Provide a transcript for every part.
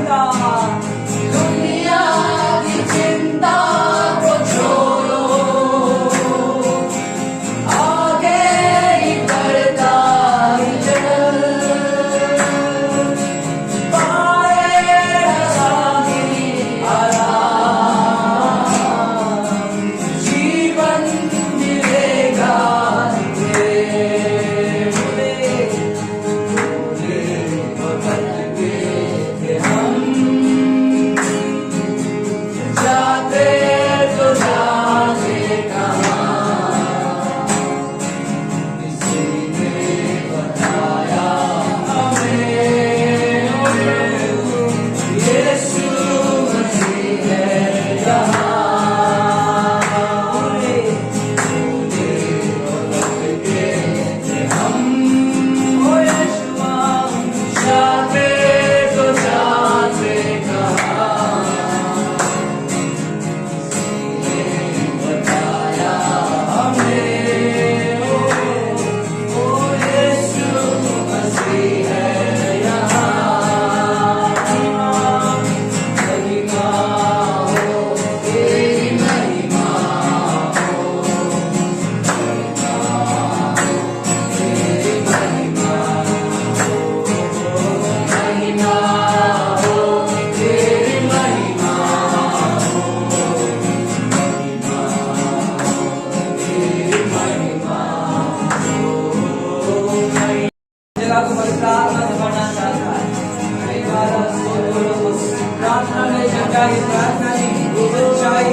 दुनिया की चिंता को छोड़ो, आगे ही बढ़ता ही चल, पाएगा आराम, जीवन मिलेगा तुझे। बदल गए थे हम, जाते तो जाते कहाँ, किसी ने बताया हमें, यीशु मसीह है यहाँ। बदल गए थे हम, जाते तो जाते कहाँ, किसी ने बताया हमें, ओ यीशु मसीह है यहाँ। महिमा हो तेरी महिमा हो, तेरी महिमा हो, महिमा हो तेरी महिमा हो, तेरी महिमा हो। जगह को प्रार्थना जमाना चाहता है, कई बार प्रार्थना में जगह ही प्रार्थना ही सच्चाई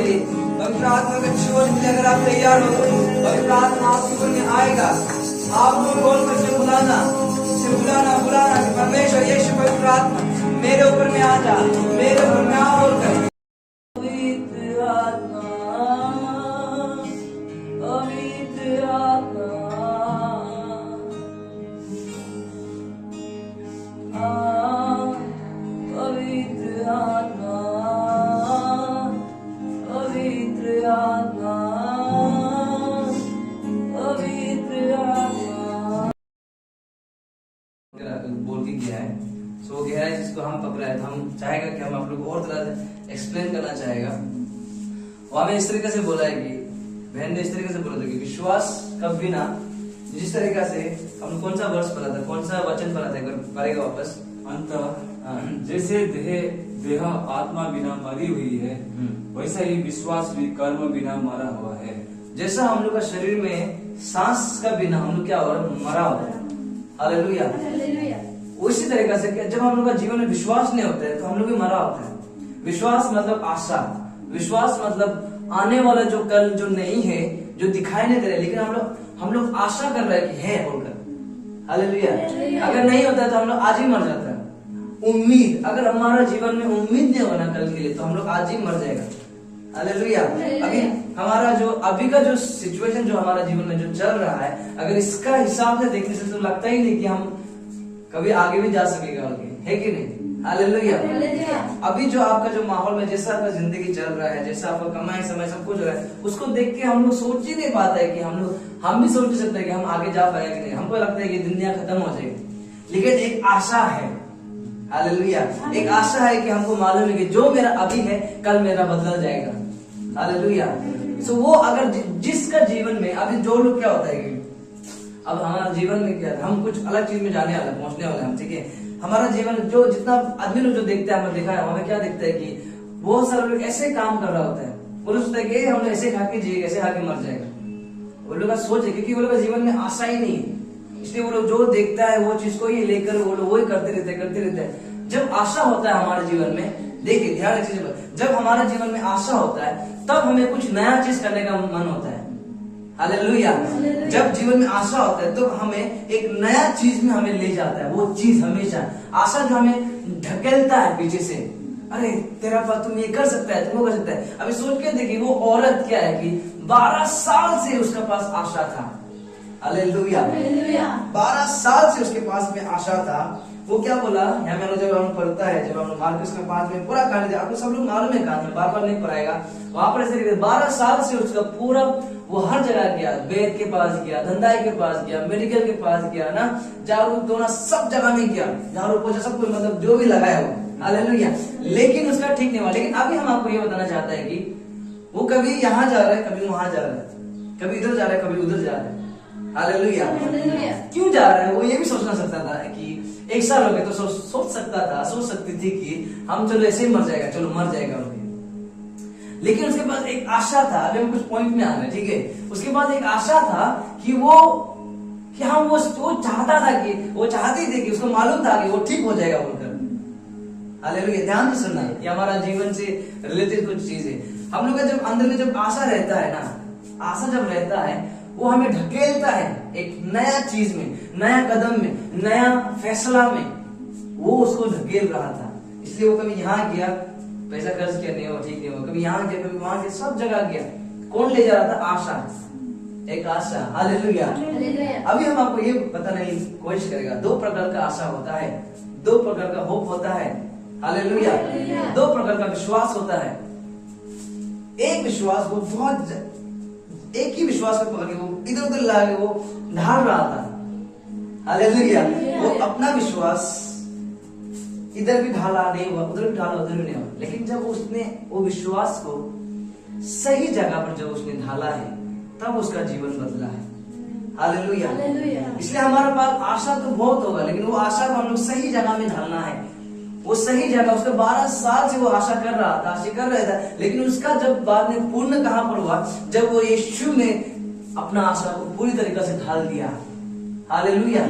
लिए पवित्र आत्मा का छूने के लिए अगर आप तैयार हो तो पवित्र आत्मा आपके ऊपर में आएगा। आपको बोल कर से बुलाना कि परमेश्वर यीशु पवित्र आत्मा मेरे ऊपर में आ जा, मेरे ऊपर में आ बोलकर। पवित्र आत्मा, पवित्र आत्मा, पवित्र आत्मा, पवित्र आत्मा, पवित्र आत्मा बोल के गया है। सो गहराई जिसको हम पकड़ा है, हम चाहेगा कि हम आप लोग और तरह से एक्सप्लेन करना चाहेगा। वो हमें इस तरीके से बोला है कि बहन ने इस तरीके से बोला था कि विश्वास कब बिना, जिस तरीका से हम कौन सा वर्ष पढ़ा था, कौन सा वचन पढ़ा था, पढ़ेगा वापस। अंत जैसे देह आत्मा बिना मरी हुई है, वैसा ही विश्वास भी कर्म बिना मरा हुआ है। जैसा हम लोग का शरीर में सांस का बिना हम लोग क्या हो रहा है, मरा हुआ है। हालेलुया। उसी तरीके से जब हम लोग का जीवन में विश्वास नहीं होता है तो हम लोग भी मरा होता है। विश्वास मतलब आशा, विश्वास मतलब आने वाला जो कल जो नहीं है, जो दिखाई नहीं दे रहा है, लेकिन हम लोग आशा कर रहे हैं कि है बोलकर। हालेलुया। अगर नहीं होता है तो हम लोग आज ही मर जाता है। उम्मीद, अगर हमारा जीवन में उम्मीद नहीं होगा ना कल के लिए तो हम लोग आज ही मर जाएगा। हालेलुया। अभी हमारा जो अभी का जो सिचुएशन जो हमारा जीवन में जो चल रहा है, अगर इसका हिसाब से देखने से तो लगता ही नहीं कि हम कभी आगे भी जा सकेगा, है कि नहीं। हालेलुया। अभी जो आपका जो माहौल में जैसा आपका जिंदगी चल रहा है, जैसा आपका कमाई समय सब कुछ हो रहा है, उसको देख के हम लोग सोच ही नहीं पाता है कि हम भी सोच नहीं सकते कि हम आगे जा पाएंगे कि नहीं। हमको लगता है कि दुनिया खत्म हो जाएगी, लेकिन एक आशा है। हालेलुया। एक आशा है कि हमको मालूम है कि जो मेरा अभी है कल मेरा बदल जाएगा। हालेलुया। सो वो अगर जिसका जीवन में अभी जो लोग क्या होता है कि अब हमारा जीवन में क्या, हम कुछ अलग चीज में जाने वाले, पहुंचने वाले हम, ठीक है। हमारा जीवन जो जितना आदमी लोग जो देखते हैं, हमें देखा है, हमें क्या देखता है कि बहुत सारे लोग ऐसे काम कर रहा होता है, वो लोग सोचता है कि हम लोग ऐसे खा के जिएगा, ऐसे खा के मर जाएगा। वो लोग का सोच है, क्योंकि वो लोग का जीवन में आशा ही नहीं है, इसलिए वो लोग जो देखता है वो चीज को ही लेकर वो लोग वही करते रहते हैं। जब आशा होता है हमारे जीवन में, देखिए ध्यान रखिए, जब हमारे जीवन में आशा होता है तब हमें कुछ नया चीज करने का मन होता है। हालेलुया। जब जीवन में आशा होता है तो हमें एक नया चीज में हमें ले जाता है। वो चीज हमेशा आशा जो हमें ढकेलता है पीछे से, अरे तेरा पास तुम ये कर सकता है, तुम वो कर सकता है। अभी सोच के देखिए वो औरत क्या है कि 12 साल से उसके पास आशा था। हालेलुया। 12 साल से उसके पास में आशा था। वो क्या बोला, यहाँ मैंने जब हम पढ़ता है, जब हम मार्कस के 5 में पूरा कहानी, आपको सब लोग मालूम है कहानी, बार बार नहीं पढ़ाएगा। वहां पर ऐसे 12 साल से उसका पूरा वो हर जगह गया, वेद के पास गया, धंधाई के पास गया, मेडिकल के पास गया ना, झाड़ू धोना सब जगह में गया, झाड़ू पोछा सब कुछ, मतलब जो भी लगाया वो। हालेलुया। लेकिन उसका ठीक नहीं हुआ। लेकिन अभी हम आपको ये बताना चाहते हैं कि वो कभी यहाँ जा रहा है, कभी वहां जा रहा है, कभी इधर जा रहा है, कभी उधर जा रहा है। हालेलुया। क्यों जा रहा है, वो ये भी सोचना सकता था कि 1 साल हो गए तो सोच सकती थी कि हम चलो ऐसे ही मर जाएगा, चलो मर जाएगा। लेकिन उसके पास एक आशा था। अभी हम कुछ पॉइंट में आ रहे, ठीक है। उसके पास एक आशा था कि हम वो चाहता था कि वो चाहती थी कि उसको मालूम था कि वो ठीक हो जाएगा बोलकर। हालेलुया। ध्यान से सुनना, ये हमारा जीवन से रिलेटेड कुछ चीज है। हम लोग का जब अंदर में जब आशा रहता है ना, आशा जब रहता है वो हमें ढकेलता है एक नया चीज में, नया कदम में, नया फैसला में। वो उसको ढकेल रहा था, इसलिए वो कभी यहाँ गया, पैसा खर्च किया, नहीं हुआ, ठीक नहीं हुआ, कभी यहाँ गया, कभी वहां गया, सब जगह गया। कौन ले जा रहा था, आशा, एक आशा। हालेलुया। अभी हम आपको ये बताने की कोशिश करेगा, 2 प्रकार का आशा होता है, 2 प्रकार का होप होता है। हालेलुया। 2 प्रकार का विश्वास होता है। एक विश्वास वो बहुत एक ही विश्वास को पकड़ के वो इधर उधर ला के वो ढाल रहा था। हालेलुया। वो अपना विश्वास इधर भी ढाला नहीं हुआ, उधर भी ढाला, उधर भी नहीं हुआ। लेकिन जब उसने वो विश्वास को सही जगह पर जब उसने ढाला है तब उसका जीवन बदला है। हालेलुया। इसलिए हमारे पास आशा तो बहुत होगा, लेकिन वो आशा को हम लोग सही जगह में ढालना है। वो सही जगह, उसका 12 साल से वो आशा कर रहा था, आशा कर रहा था, लेकिन उसका जब बाद में पूर्ण कहां पर हुआ, जब वो यीशु ने अपना आशा को पूरी तरीके से ढाल दिया। हालेलुया।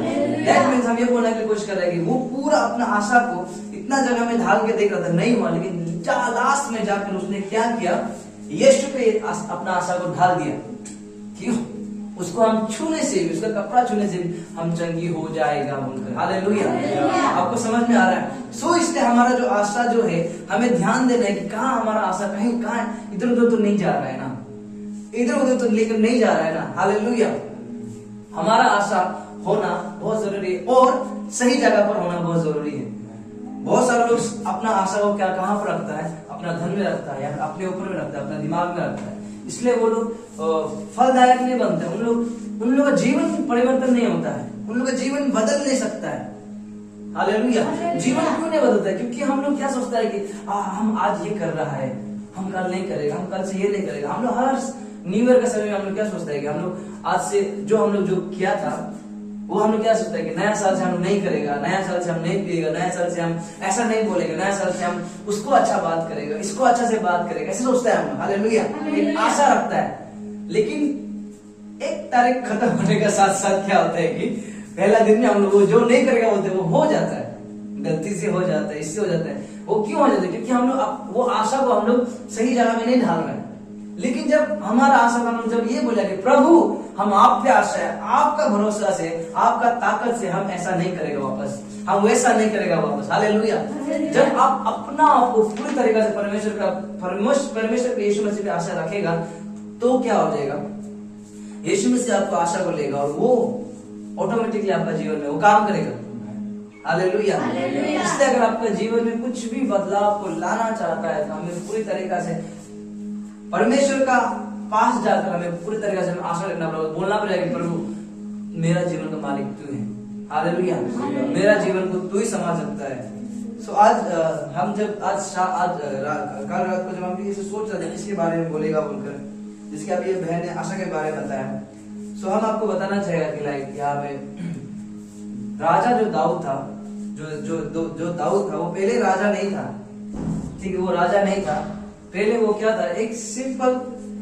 हम ये बोलने की कोशिश कर रहे हैं कि वो पूरा अपना आशा को इतना जगह में ढाल के देख रहा था, नहीं हुआ, लेकिन लास्ट में जाकर उसने क्या किया यीशु पे अपना आशा को ढाल दिया। क्यों? उसको हम छूने से भी, उसका कपड़ा छूने से भी हम चंगी हो जाएगा बोलकर। हालेलुया। आपको समझ में आ रहा है? सो इसलिए हमारा जो आशा जो है, हमें ध्यान देना है कि कहाँ हमारा आशा, कहीं कहाँ इधर उधर तो नहीं जा रहा है ना, इधर उधर तो लेकर नहीं जा रहा है ना। हालेलुया। हमारा आशा होना बहुत जरूरी है और सही जगह पर होना बहुत जरूरी है। बहुत सारे लोग अपना आशा को क्या कहाँ पर रखता है? अपना धन में रखता है, या अपने ऊपर में रखता है, अपना दिमाग में रखता है। इसलिए वो लोग फलदायक नहीं बनते। उन लोग का जीवन परिवर्तन नहीं होता है, उन लोग का जीवन बदल नहीं सकता है। हालेलुया। जीवन क्यों नहीं बदलता है? क्योंकि हम लोग क्या सोचता है कि हम आज ये कर रहा है, हम कल नहीं करेगा, हम कल से ये नहीं करेगा। हम लोग हर न्यू ईयर का समय में हम लोग क्या सोचता है कि हम लोग आज से जो हम लोग जो किया था वो हम लोग क्या सोचता है कि नया साल से हम नहीं करेगा, नया साल से हम नहीं पिएगा, नया साल से हम ऐसा नहीं बोलेगा, नया साल से हम उसको अच्छा बात करेगा, इसको अच्छा से बात करेगा, ऐसे सोचता है हम लोग। हालेलुया। एक आशा रखता है। लेकिन एक तारीख खत्म होने का साथ साथ क्या होता है कि पहला दिन में हम लोग जो नहीं करेगा बोलते वो हो जाता है, गलती से हो जाता है, इससे हो जाता है। वो क्यों हो जाता है? क्योंकि हम लोग वो आशा को हम लोग सही जगह में नहीं ढाल रहे हैं। लेकिन जब हमारा आशा का हम जब ये बोला कि प्रभु हम आप पे आशा है, आपका भरोसा से, आपका ताकत से हम ऐसा नहीं करेगा वापस, हम वैसा नहीं करेगा वापस। हालेलुया। जब आप अपना आपको पूरी तरीके से परमेश्वर पे यीशु मसीह पे आशा रखेगा तो क्या हो जाएगा? यीशु मसीह आपको आशा को लेगा और वो ऑटोमेटिकली आपका जीवन में वो काम करेगा। हालेलुया। इसलिए अगर आपका जीवन में कुछ भी बदलाव को लाना चाहता है तो हमें पूरी तरीके से परमेश्वर का पास जाकर हमें पूरी तरीके से आशा रखना पड़ेगा, बोलना पड़ेगा कि प्रभु मेरा जीवन का मालिक तू है। हालेलुया। मेरा जीवन को तू ही संभाल सकता है। सो आज हम जब कल रात को जब हम ये सोच रहे थे किसके बारे में बोलेगा बोलकर, जिसके अभी ये बहन ने आशा के बारे में बताया। सो हम आपको बताना चाहेगा कि लाइक यहाँ पे राजा जो दाऊद था, जो दाऊद था वो पहले राजा नहीं था। ठीक है, वो राजा नहीं था पहले। वो क्या था? एक सिंपल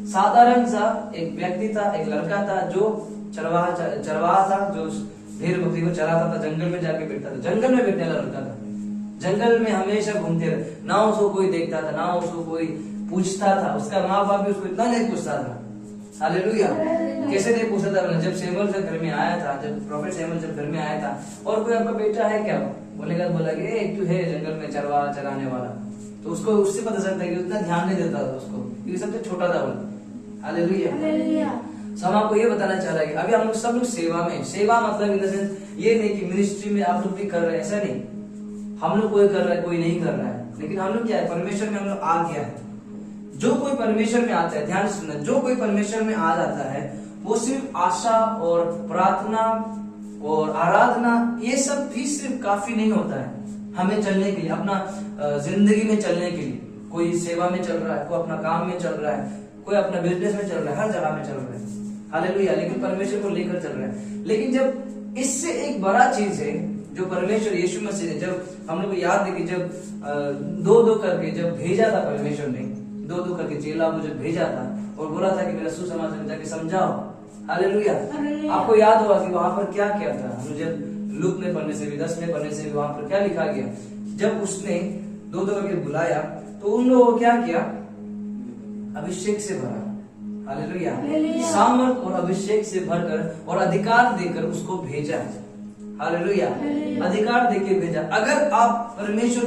साधारण सा एक व्यक्ति था, एक लड़का था जो चरवाहा था, जो भेड़ बकरी को चराता था, जंगल में जाके बैठता था, जंगल में बैठने वाला लड़का था। जंगल में हमेशा घूमते रहे, ना उसको कोई देखता था, ना उसको कोई पूछता था। उसका माँ बाप भी उसको इतना नहीं पूछता था। हालेलुया। कैसे नहीं पूछता था? जब सैमुअल जब घर में आया था, जब प्रॉफेट सैमुअल जब घर में आया था, और कोई आपका बेटा है क्या? बोलेगा, बोला कि एक तू है जंगल में चरवाहा चराने वाला। तो उसको उससे पता चलता है कि उतना ध्यान नहीं देता था उसको, क्योंकि सबसे छोटा था वो। हालेलुया। हम आपको ये बताना चाह रहा है कि अभी हम लोग सब लोग सेवा में, सेवा मतलब इन द सेंस ये नहीं कि मिनिस्ट्री में आप लोग भी कर रहे हैं, ऐसा नहीं। हम लोग कोई कर रहा है, कोई नहीं कर रहा है, लेकिन हम लोग क्या है? परमेश्वर में हम लोग आ गया है। जो कोई परमेश्वर में आता है, ध्यान से सुनना, जो कोई परमेश्वर में आ जाता है वो सिर्फ आशा और प्रार्थना और आराधना ये सब भी सिर्फ काफी नहीं होता है हमें चलने के लिए, अपना जिंदगी में चलने के लिए। कोई सेवा में चल रहा है, कोई अपना काम में चल रहा है, कोई अपना बिजनेस में चल रहा है, हर जगह में चल रहा है। हालेलुया। लेकिन परमेश्वर को लेकर चल रहा है। लेकिन जब इससे एक बड़ा चीज है जो परमेश्वर यीशु मसीह ने, जब हम लोग को याद है कि जब दो करके जब भेजा था परमेश्वर ने, दो करके चेला को जब भेजा था और बोला था कि मेरा सुसमाचार में जाके समझाओ। हालेलुया। आपको याद होगा कि वहां पर क्या किया था? जब लूक में पढ़ने से भी, 10 में पढ़ने से भी वहां पर क्या लिखा गया? जब उसने दो करके बुलाया तो उन लोगों को क्या किया? अभिषेक से भरा। हालेलुया। सामर्थ और अभिषेक से भरकर और अधिकार देकर उसको भेजा। हालेलुया। अधिकार देके भेजा। अगर आप परमेश्वर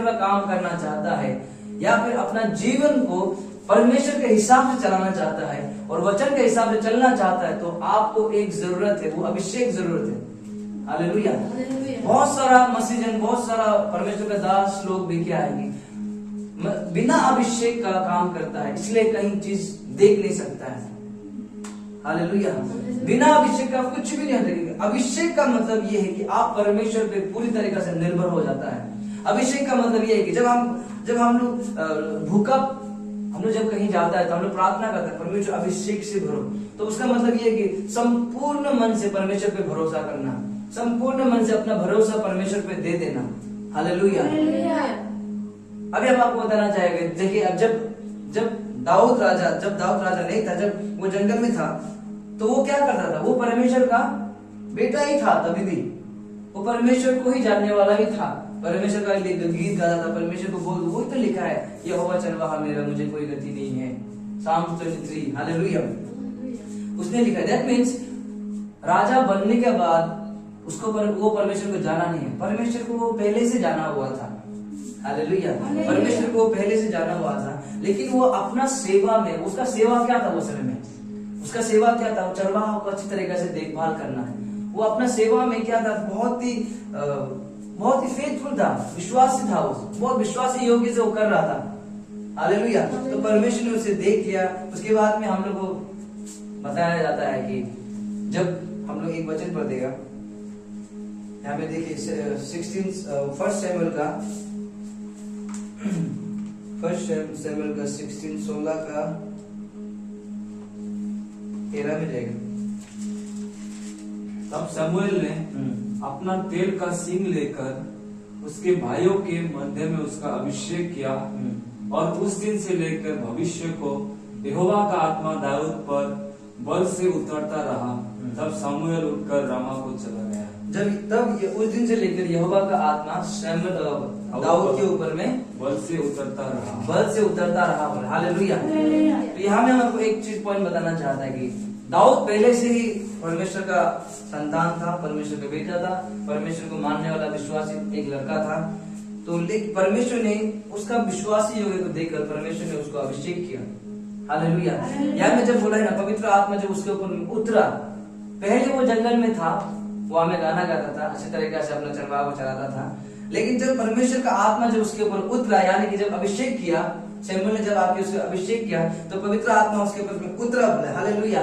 का काम करना चाहता है या फिर अपना जीवन को परमेश्वर के हिसाब से चलाना चाहता है और वचन के हिसाब से चलना चाहता है तो आपको एक जरूरत है, वो अभिषेक जरूरत है। हालेलुया। बहुत सारा मसीजन, बहुत सारा परमेश्वर का दास लोग भी क्या है, बिना अभिषेक का काम करता है, इसलिए कहीं चीज देख नहीं सकता है। हालेलुया। बिना अभिषेक का कुछ भी नहीं होता। अभिषेक का मतलब ये है कि आप परमेश्वर पे पूरी तरीके से निर्भर हो जाता है। अभिषेक का मतलब ये है कि जब हम लोग भूखा, हम लोग जब कहीं जाता है तो हम लोग प्रार्थना करते हैं, परमेश्वर अभिषेक से भरो। तो उसका मतलब ये है कि संपूर्ण मन से परमेश्वर पे भरोसा करना, संपूर्ण मन से अपना भरोसा परमेश्वर पे दे देना। हालेलुया। अभी हम आपको बताना चाहेंगे, देखिए अब जब दाऊद राजा नहीं था, जब वो जंगल में था तो वो क्या करता था? वो परमेश्वर का बेटा ही था, तभी भी वो परमेश्वर को ही जानने वाला ही था। परमेश्वर का गीत गाता था, परमेश्वर को बोल, वही तो लिखा है, यहोवा चरवाहा मेरा, मुझे कोई गति नहीं है, Psalm 23, हालेलुया। उसने लिखा है। दैट मीन्स राजा बनने के बाद उसको वो परमेश्वर को जाना नहीं है, परमेश्वर को वो पहले से जाना हुआ था, हालेलुया। परमेश्वर को वो पहले से जाना हुआ था, लेकिन वो अपना सेवा में, उसका सेवा क्या था वो समय में, उसका सेवा क्या था, चरवाहा को अच्छी तरीके से देखभाल करना है। वो अपना सेवा में क्या था, बहुत ही फेथफुल था, विश्वासी था, वो बहुत विश्वासी योग्य से वो कर रहा था, हालेलुया। तो परमेश्वर ने उसे देख लिया। उसके बाद में हम लोग को बताया जाता है कि जब हम लोग एक वचन पढ़ देगा, यहाँ पे देखिए 1 सैमुएल का 16 का 13 में जाएगा। तब शमूएल ने अपना तेल का सींग लेकर उसके भाइयों के मध्य में उसका अभिषेक किया, और उस दिन से लेकर भविष्य को यहोवा का आत्मा दाऊद पर बल से उतरता रहा। तब शमूएल उठकर रामा को चला गया। उस दिन से लेकर यहोवा का आत्मा दाऊद के ऊपर में बल से उतरता रहा, हालेलुया। तो यहाँ में हम आपको एक चीज पॉइंट बताना चाहता है कि दाऊद पहले से ही परमेश्वर का संतान था, परमेश्वर का बेटा था, परमेश्वर को मानने वाला विश्वासी एक लड़का था। तो परमेश्वर ने उसका विश्वासी योग्य को देखकर परमेश्वर ने उसको अभिषेक किया, हालेलुया। यहाँ में जब बोला है ना, पवित्र आत्मा जब उसके ऊपर उतरा, पहले वो जंगल में था, वो हमें गाना गाता था, अच्छी तरीके से अपना चरवाहा को चलाता था, लेकिन जब परमेश्वर का आत्मा जब उसके ऊपर उतरा, यानी कि जब अभिषेक किया, शमूएल ने जब आपके उसको अभिषेक किया, तो पवित्र आत्मा उसके ऊपर उतरा, बोला हालेलुया।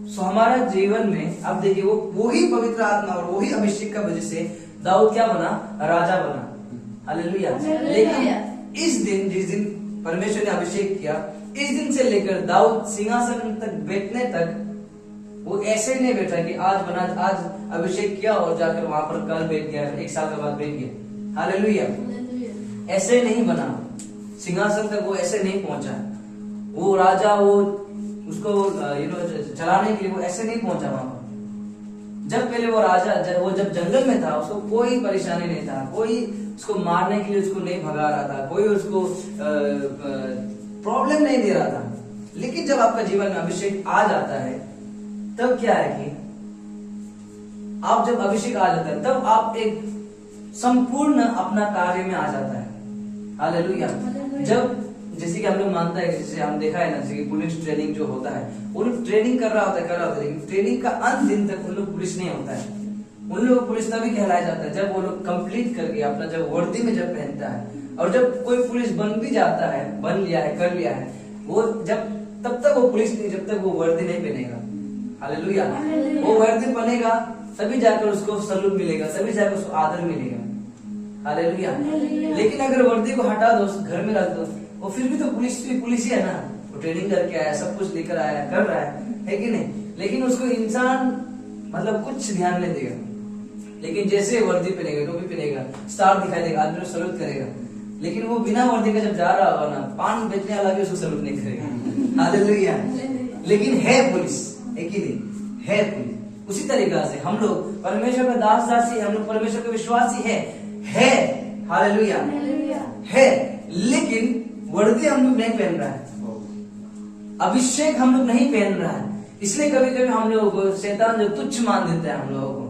सो हमारा जीवन में अब देखिए वो ही पवित्र आत्मा और वही अभिषेक का वजह से दाऊद क्या बना, राजा बना, हालेलुया। लेकिन इस दिन, जिस दिन परमेश्वर ने अभिषेक किया, इस दिन से लेकर दाऊद सिंहासन तक बैठने तक वो ऐसे नहीं बैठा कि आज अभिषेक किया और जाकर वहां पर कल बैठ गया, 1 साल के बाद बैठ गया, हालेलुया। ऐसे नहीं बना, सिंहासन तक वो ऐसे नहीं पहुंचा। वो राजा, वो उसको चलाने के लिए वो ऐसे नहीं पहुंचा वहां पर। जब पहले वो राजा जब जंगल में था, उसको कोई परेशानी नहीं था, कोई उसको मारने के लिए उसको नहीं भगा रहा था, कोई उसको प्रॉब्लम नहीं दे रहा था। लेकिन जब आपका जीवन में अभिषेक आ जाता है, तब क्या है कि आप जब अभिषेक आ जाता है, तब आप एक संपूर्ण अपना कार्य में आ जाता है, हालेलुया। जब जैसे कि हम लोग मानता है, जैसे हम देखा है ना, जैसे कि पुलिस ट्रेनिंग जो होता है, वो लोग ट्रेनिंग कर रहा होता है, लेकिन ट्रेनिंग का अंत दिन तक उन लोग पुलिस नहीं होता है। उन लोग पुलिस तभी कहलाया जाता है जब वो लोग कंप्लीट करके अपना जब वर्दी में जब पहनता है। और जब कोई पुलिस बन भी जाता है, बन लिया है, कर लिया है, वो जब तब तक वो पुलिस नहीं, जब तक वो वर्दी नहीं पहनेगा, हालेलुया। वो वर्दी पहनेगा तभी जाकर उसको सलूट मिलेगा, तभी जाकर उसको आदर मिलेगा, हालेलुया। लेकिन अगर वर्दी को हटा दो, घर में रख दो, वो फिर भी तो पुलिस ही है ना, वो ट्रेनिंग करके आया, सब कुछ लेकर आया, कर रहा है कि नहीं। लेकिन उसको इंसान मतलब कुछ ध्यान नहीं देगा। लेकिन जैसे वर्दी पहनेगा, टोपी पहनेगा, स्टार दिखाई देगा, आदमी सलूट करेगा। लेकिन वो बिना वर्दी का जब जा रहा होगा ना, पान बेचने वाला भी उसको सलूट नहीं करेगा, हालेलुया। लेकिन है पुलिस, एक ही दिन है पुलिस। उसी तरीका से हम लोग परमेश्वर का दास दासी, हम लोग परमेश्वर के विश्वासी है, हालेलुया है। लेकिन वर्दी हम लोग नहीं पहन रहा है, अभिषेक हम लोग नहीं पहन रहा है। इसलिए कभी कभी हम लोगों को शैतान जो तुच्छ मान देता है हम लोगों को,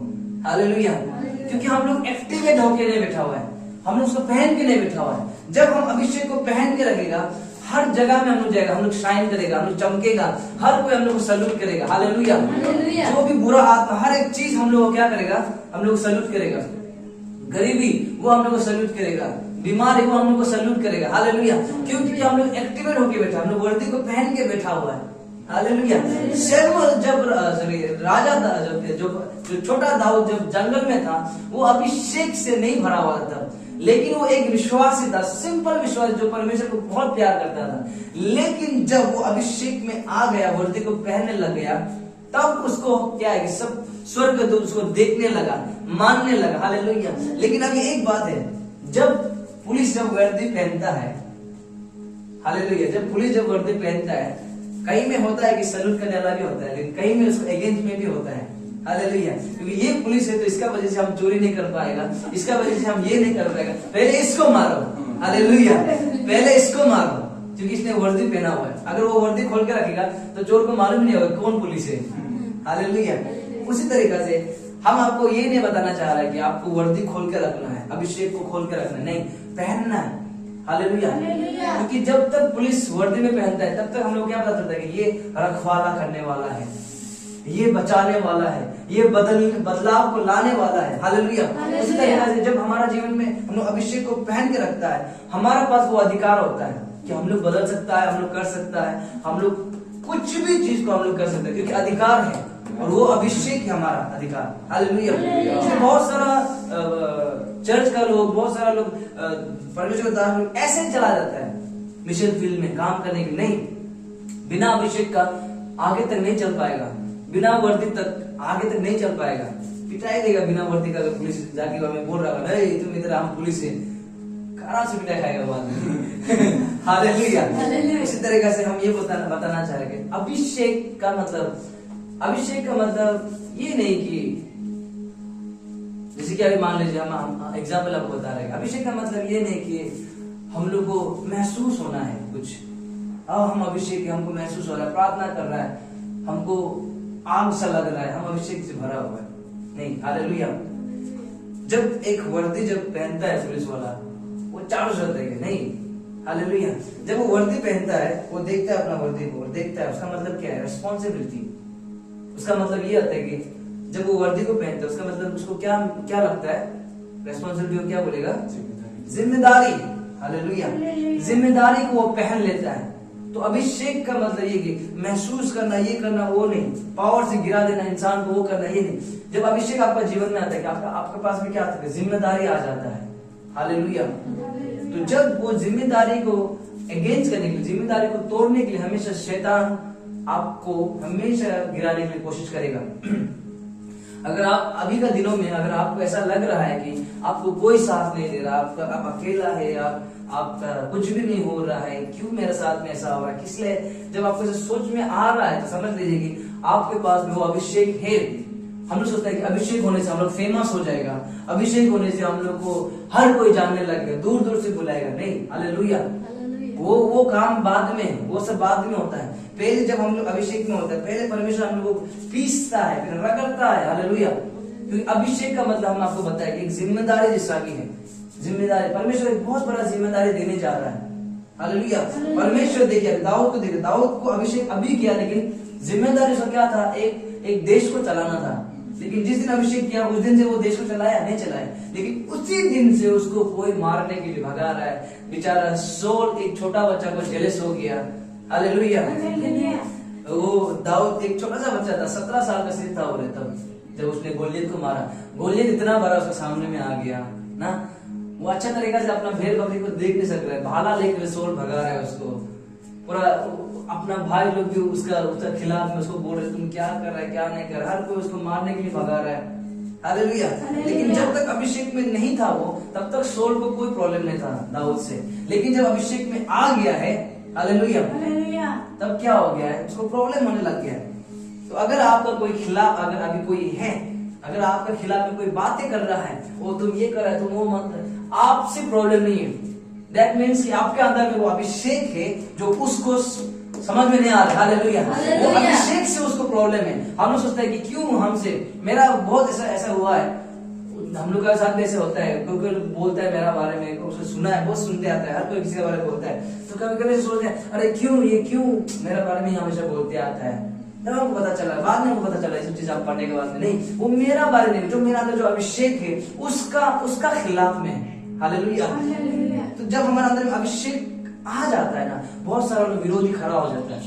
हालेलुया। क्योंकि हम लोग एक्टिवेट होके नहीं बैठा हुआ है, हम लोग उसको पहन के नहीं बैठा हुआ है। जब हम अभिषेक को पहन के रखेगा, हर जगह में हम लोग जाएगा, हम लोग शाइन करेगा, हम लोग चमकेगा, हर कोई हम लोग को सल्यूट करेगा, हालेलुया। जो भी बुरा आत्मा, हर एक चीज हम लोग को क्या करेगा, हम लोग सल्यूट करेगा। गरीबी वो हम लोग को सल्यूट करेगा, बीमारी वो हम लोग को सल्यूट करेगा, हालेलुया। क्योंकि हम लोग एक्टिवेट होके बैठा, हम लोग वर्दी को पहन के बैठा हुआ है, हालेलुया। जब राजा जो छोटा दाऊद जब जंगल में था, वो अभिषेक से नहीं भरा हुआ था, लेकिन वो एक विश्वासी था, सिंपल विश्वासी, जो परमेश्वर को बहुत प्यार करता था। लेकिन जब वो अभिषेक में आ गया, वर्दी को पहनने लग गया, तब उसको क्या है कि सब स्वर्गदूत उसको देखने लगा, मानने लगा, हालेलुया। लेकिन अभी एक बात है, जब पुलिस जब वर्दी पहनता है, हालेलुया, जब पुलिस जब वर्दी पहनता है, कहीं में होता है कि सैल्यूट करने वाला भी होता है, लेकिन कहीं में उसको अगेंस्ट में भी होता है, हालेलुया। क्योंकि ये पुलिस है तो इसका वजह से हम चोरी नहीं कर पाएगा, इसका वजह से हम ये नहीं कर पाएगा, पहले इसको मारो। हालेलुया, पहले इसको मारो क्योंकि इसने वर्दी पहना हुआ है। अगर वो वर्दी खोल के रखेगा तो चोर को मालूम नहीं होगा कौन पुलिस है। हालेलुया। उसी तरीका से हम आपको ये नहीं बताना चाह रहे हैं कि आपको वर्दी खोल के रखना है, अभिषेक को खोल के रखना है, नहीं, पहनना है। हालेलुया। क्योंकि जब तक पुलिस वर्दी में पहनता है तब तक हम लोग क्या पता चलता है कि ये रखवाला करने वाला है, ये बचाने वाला है, ये बदलाव को लाने वाला है। हालेलुया। उसी तरीके से जब हमारा जीवन में हम लोग अभिषेक को पहन के रखता है, हमारे पास वो अधिकार होता है कि हम लोग बदल सकता है, हम लोग कर सकता है, हम लोग कुछ भी चीज को हम लोग कर सकते हैं क्योंकि अधिकार है और वो अभिषेक है हमारा अधिकार। हालेलुया। बहुत सारा चर्च का लोग, बहुत सारा लोग परमेश्वर का दास लोग ऐसे चला जाता है मिशन फील्ड में काम करने के, नहीं, बिना अभिषेक का आगे तक नहीं चल पाएगा, बिना वर्दी तक आगे तक नहीं चल पाएगा। पिटाई देगा बिना वर्दी का। अगर पुलिस जाके हमें बोल रहा है तुम इधर, हम पुलिस है, आराम से पिटाई खाएगा बाद में। हालेलुया। इसी तरीके से हम ये बताना चाह रहे हैं अभिषेक का मतलब ये नहीं कि जैसे कि अभी मान लीजिए हम एग्जाम्पल आपको बता रहे हैं, अभिषेक का मतलब ये नहीं कि हम लोग को महसूस होना है कुछ, अब हम अभिषेक, हमको महसूस हो रहा है, प्रार्थना कर रहा है, हमको आग सा लग रहा है, हम अभिषेक से भरा हुआ है, नहीं। हालेलुया। जब एक वर्दी जब पहनता है पुलिस वाला, वो चारों तरफ देखे, नहीं। हालेलुया। जब वो वर्दी पहनता है, वो देखता है अपना वर्दी को, देखता है, उसका मतलब क्या है, रिस्पॉन्सिबिलिटी। उसका मतलब ये होता है कि जब वो वर्दी को पहनता है, उसका मतलब उसको क्या क्या लगता है, रिस्पॉन्सिबिलिटी, क्या बोलेगा, जिम्मेदारी। हालेलुया। जिम्मेदारी को वो पहन लेता है। तो अभिषेक का मतलब ये कि महसूस करना, ये करना, वो नहीं, पावर से गिरा देना इंसान को, वो करना, ये नहीं। जब अभिषेक आपका जीवन में आता है कि आपके पास में क्या आता है, जिम्मेदारी आ जाता है। हालेलुया। तो जब वो जिम्मेदारी को अगेंस्ट करने के लिए, जिम्मेदारी को तोड़ने के लिए हमेशा शैतान आपको हमेशा गिराने के लिए कोशिश करेगा। अगर आप अभी का दिनों में अगर आपको ऐसा लग रहा है कि आपको कोई साथ नहीं दे रहा, आप अकेला है, आपका कुछ भी नहीं हो रहा है, क्यों मेरे साथ में ऐसा हो रहा है, किस लिए, जब आपको ऐसा सोच में आ रहा है तो समझ लीजिए कि आपके पास में वो अभिषेक है। हम लोग सोचते हैं कि अभिषेक होने से हम लोग फेमस हो जाएगा, अभिषेक होने से हम लोग को हर कोई जानने लगेगा, दूर दूर से बुलाएगा, नहीं। हालेलुया। वो काम बाद में, वो सब बाद में होता है। पहले जब हम लोग अभिषेक में होता है, पहले परमेश्वर हम लोग को पीसता है, फिर रगड़ता है। हालेलुया। क्योंकि अभिषेक का मतलब हम आपको बताया कि एक जिम्मेदारी जैसा भी है, जिम्मेदारी। परमेश्वर एक बहुत बड़ा जिम्मेदारी देने जा रहा है। हालेलुया। परमेश्वर देखिए दाऊद को देखिए, दाऊद को अभिषेक अभी किया, लेकिन जिम्मेदारी उसका क्या था, एक देश को चलाना था। लेकिन जिस दिन अभिषेक किया उस दिन से वो देश को चलाया नहीं चलाया, लेकिन उसी दिन से उसको कोई मारने के लिए भगा रहा है। बेचारा सोल, एक छोटा बच्चा को जेलस हो गया। हालेलुया। वो दाऊद एक छोटा सा बच्चा था, 17 साल का सिर्फ था वो तब, जब उसने गोलियत को मारा। गोलियत इतना बड़ा उसके सामने में आ गया ना, वो अच्छा तरीका से अपना भेड़ बकरी को देख नहीं सक रहा है, भाला लेकर सोल भगा रहा है उसको। पूरा अपना भाई लोग भी उसका खिलाफ में उसको बोल रहे तुम क्या कर रहा है, क्या नहीं कर रहा, हर कोई उसको मारने के लिए भगा रहा है। हालेलुया। लेकिन जब तक अभिषेक में नहीं था वो, तब तक सोल को कोई प्रॉब्लम नहीं था दाऊद से। लेकिन जब अभिषेक में आ गया है, हालेलुया, तब क्या हो गया है, उसको प्रॉब्लम होने लग गया है। तो अगर आपका कोई खिलाफ, अगर अभी कोई है, अगर आपके खिलाफ में कोई बातें कर रहा है, वो तुम ये कर रहा है, तुम वो मत, आपसे प्रॉब्लम नहीं है। दैट मीन्स कि आपके अंदर में वो अभिषेक है जो उसको समझ में नहीं आ रहा। हालेलुया। वो अभिषेक से उसको प्रॉब्लम है। हम लोग सोचते हैं कि क्यों हमसे, मेरा बहुत ऐसा हुआ है, हम लोग के साथ भी ऐसे होता है, कोई बोलता है मेरा बारे में, उसे सुना है, बहुत सुनते आता है, हर कोई किसी के बारे में बोलता है, तो कभी कभी सोचते हैं अरे क्यों मेरा बारे में हमेशा बोलते आता है। तब हमको पता चला, बाद में हमको पता चला, ये सब चीज आप पढ़ने के बाद में, नहीं, वो मेरा बारे में, जो मेरा अंदर जो अभिषेक है उसका खिलाफ में है। हालेलुया। तो जब हमारे अंदर में अभिषेक आ जाता है ना, बहुत सारा लोग विरोधी खड़ा हो जाता है,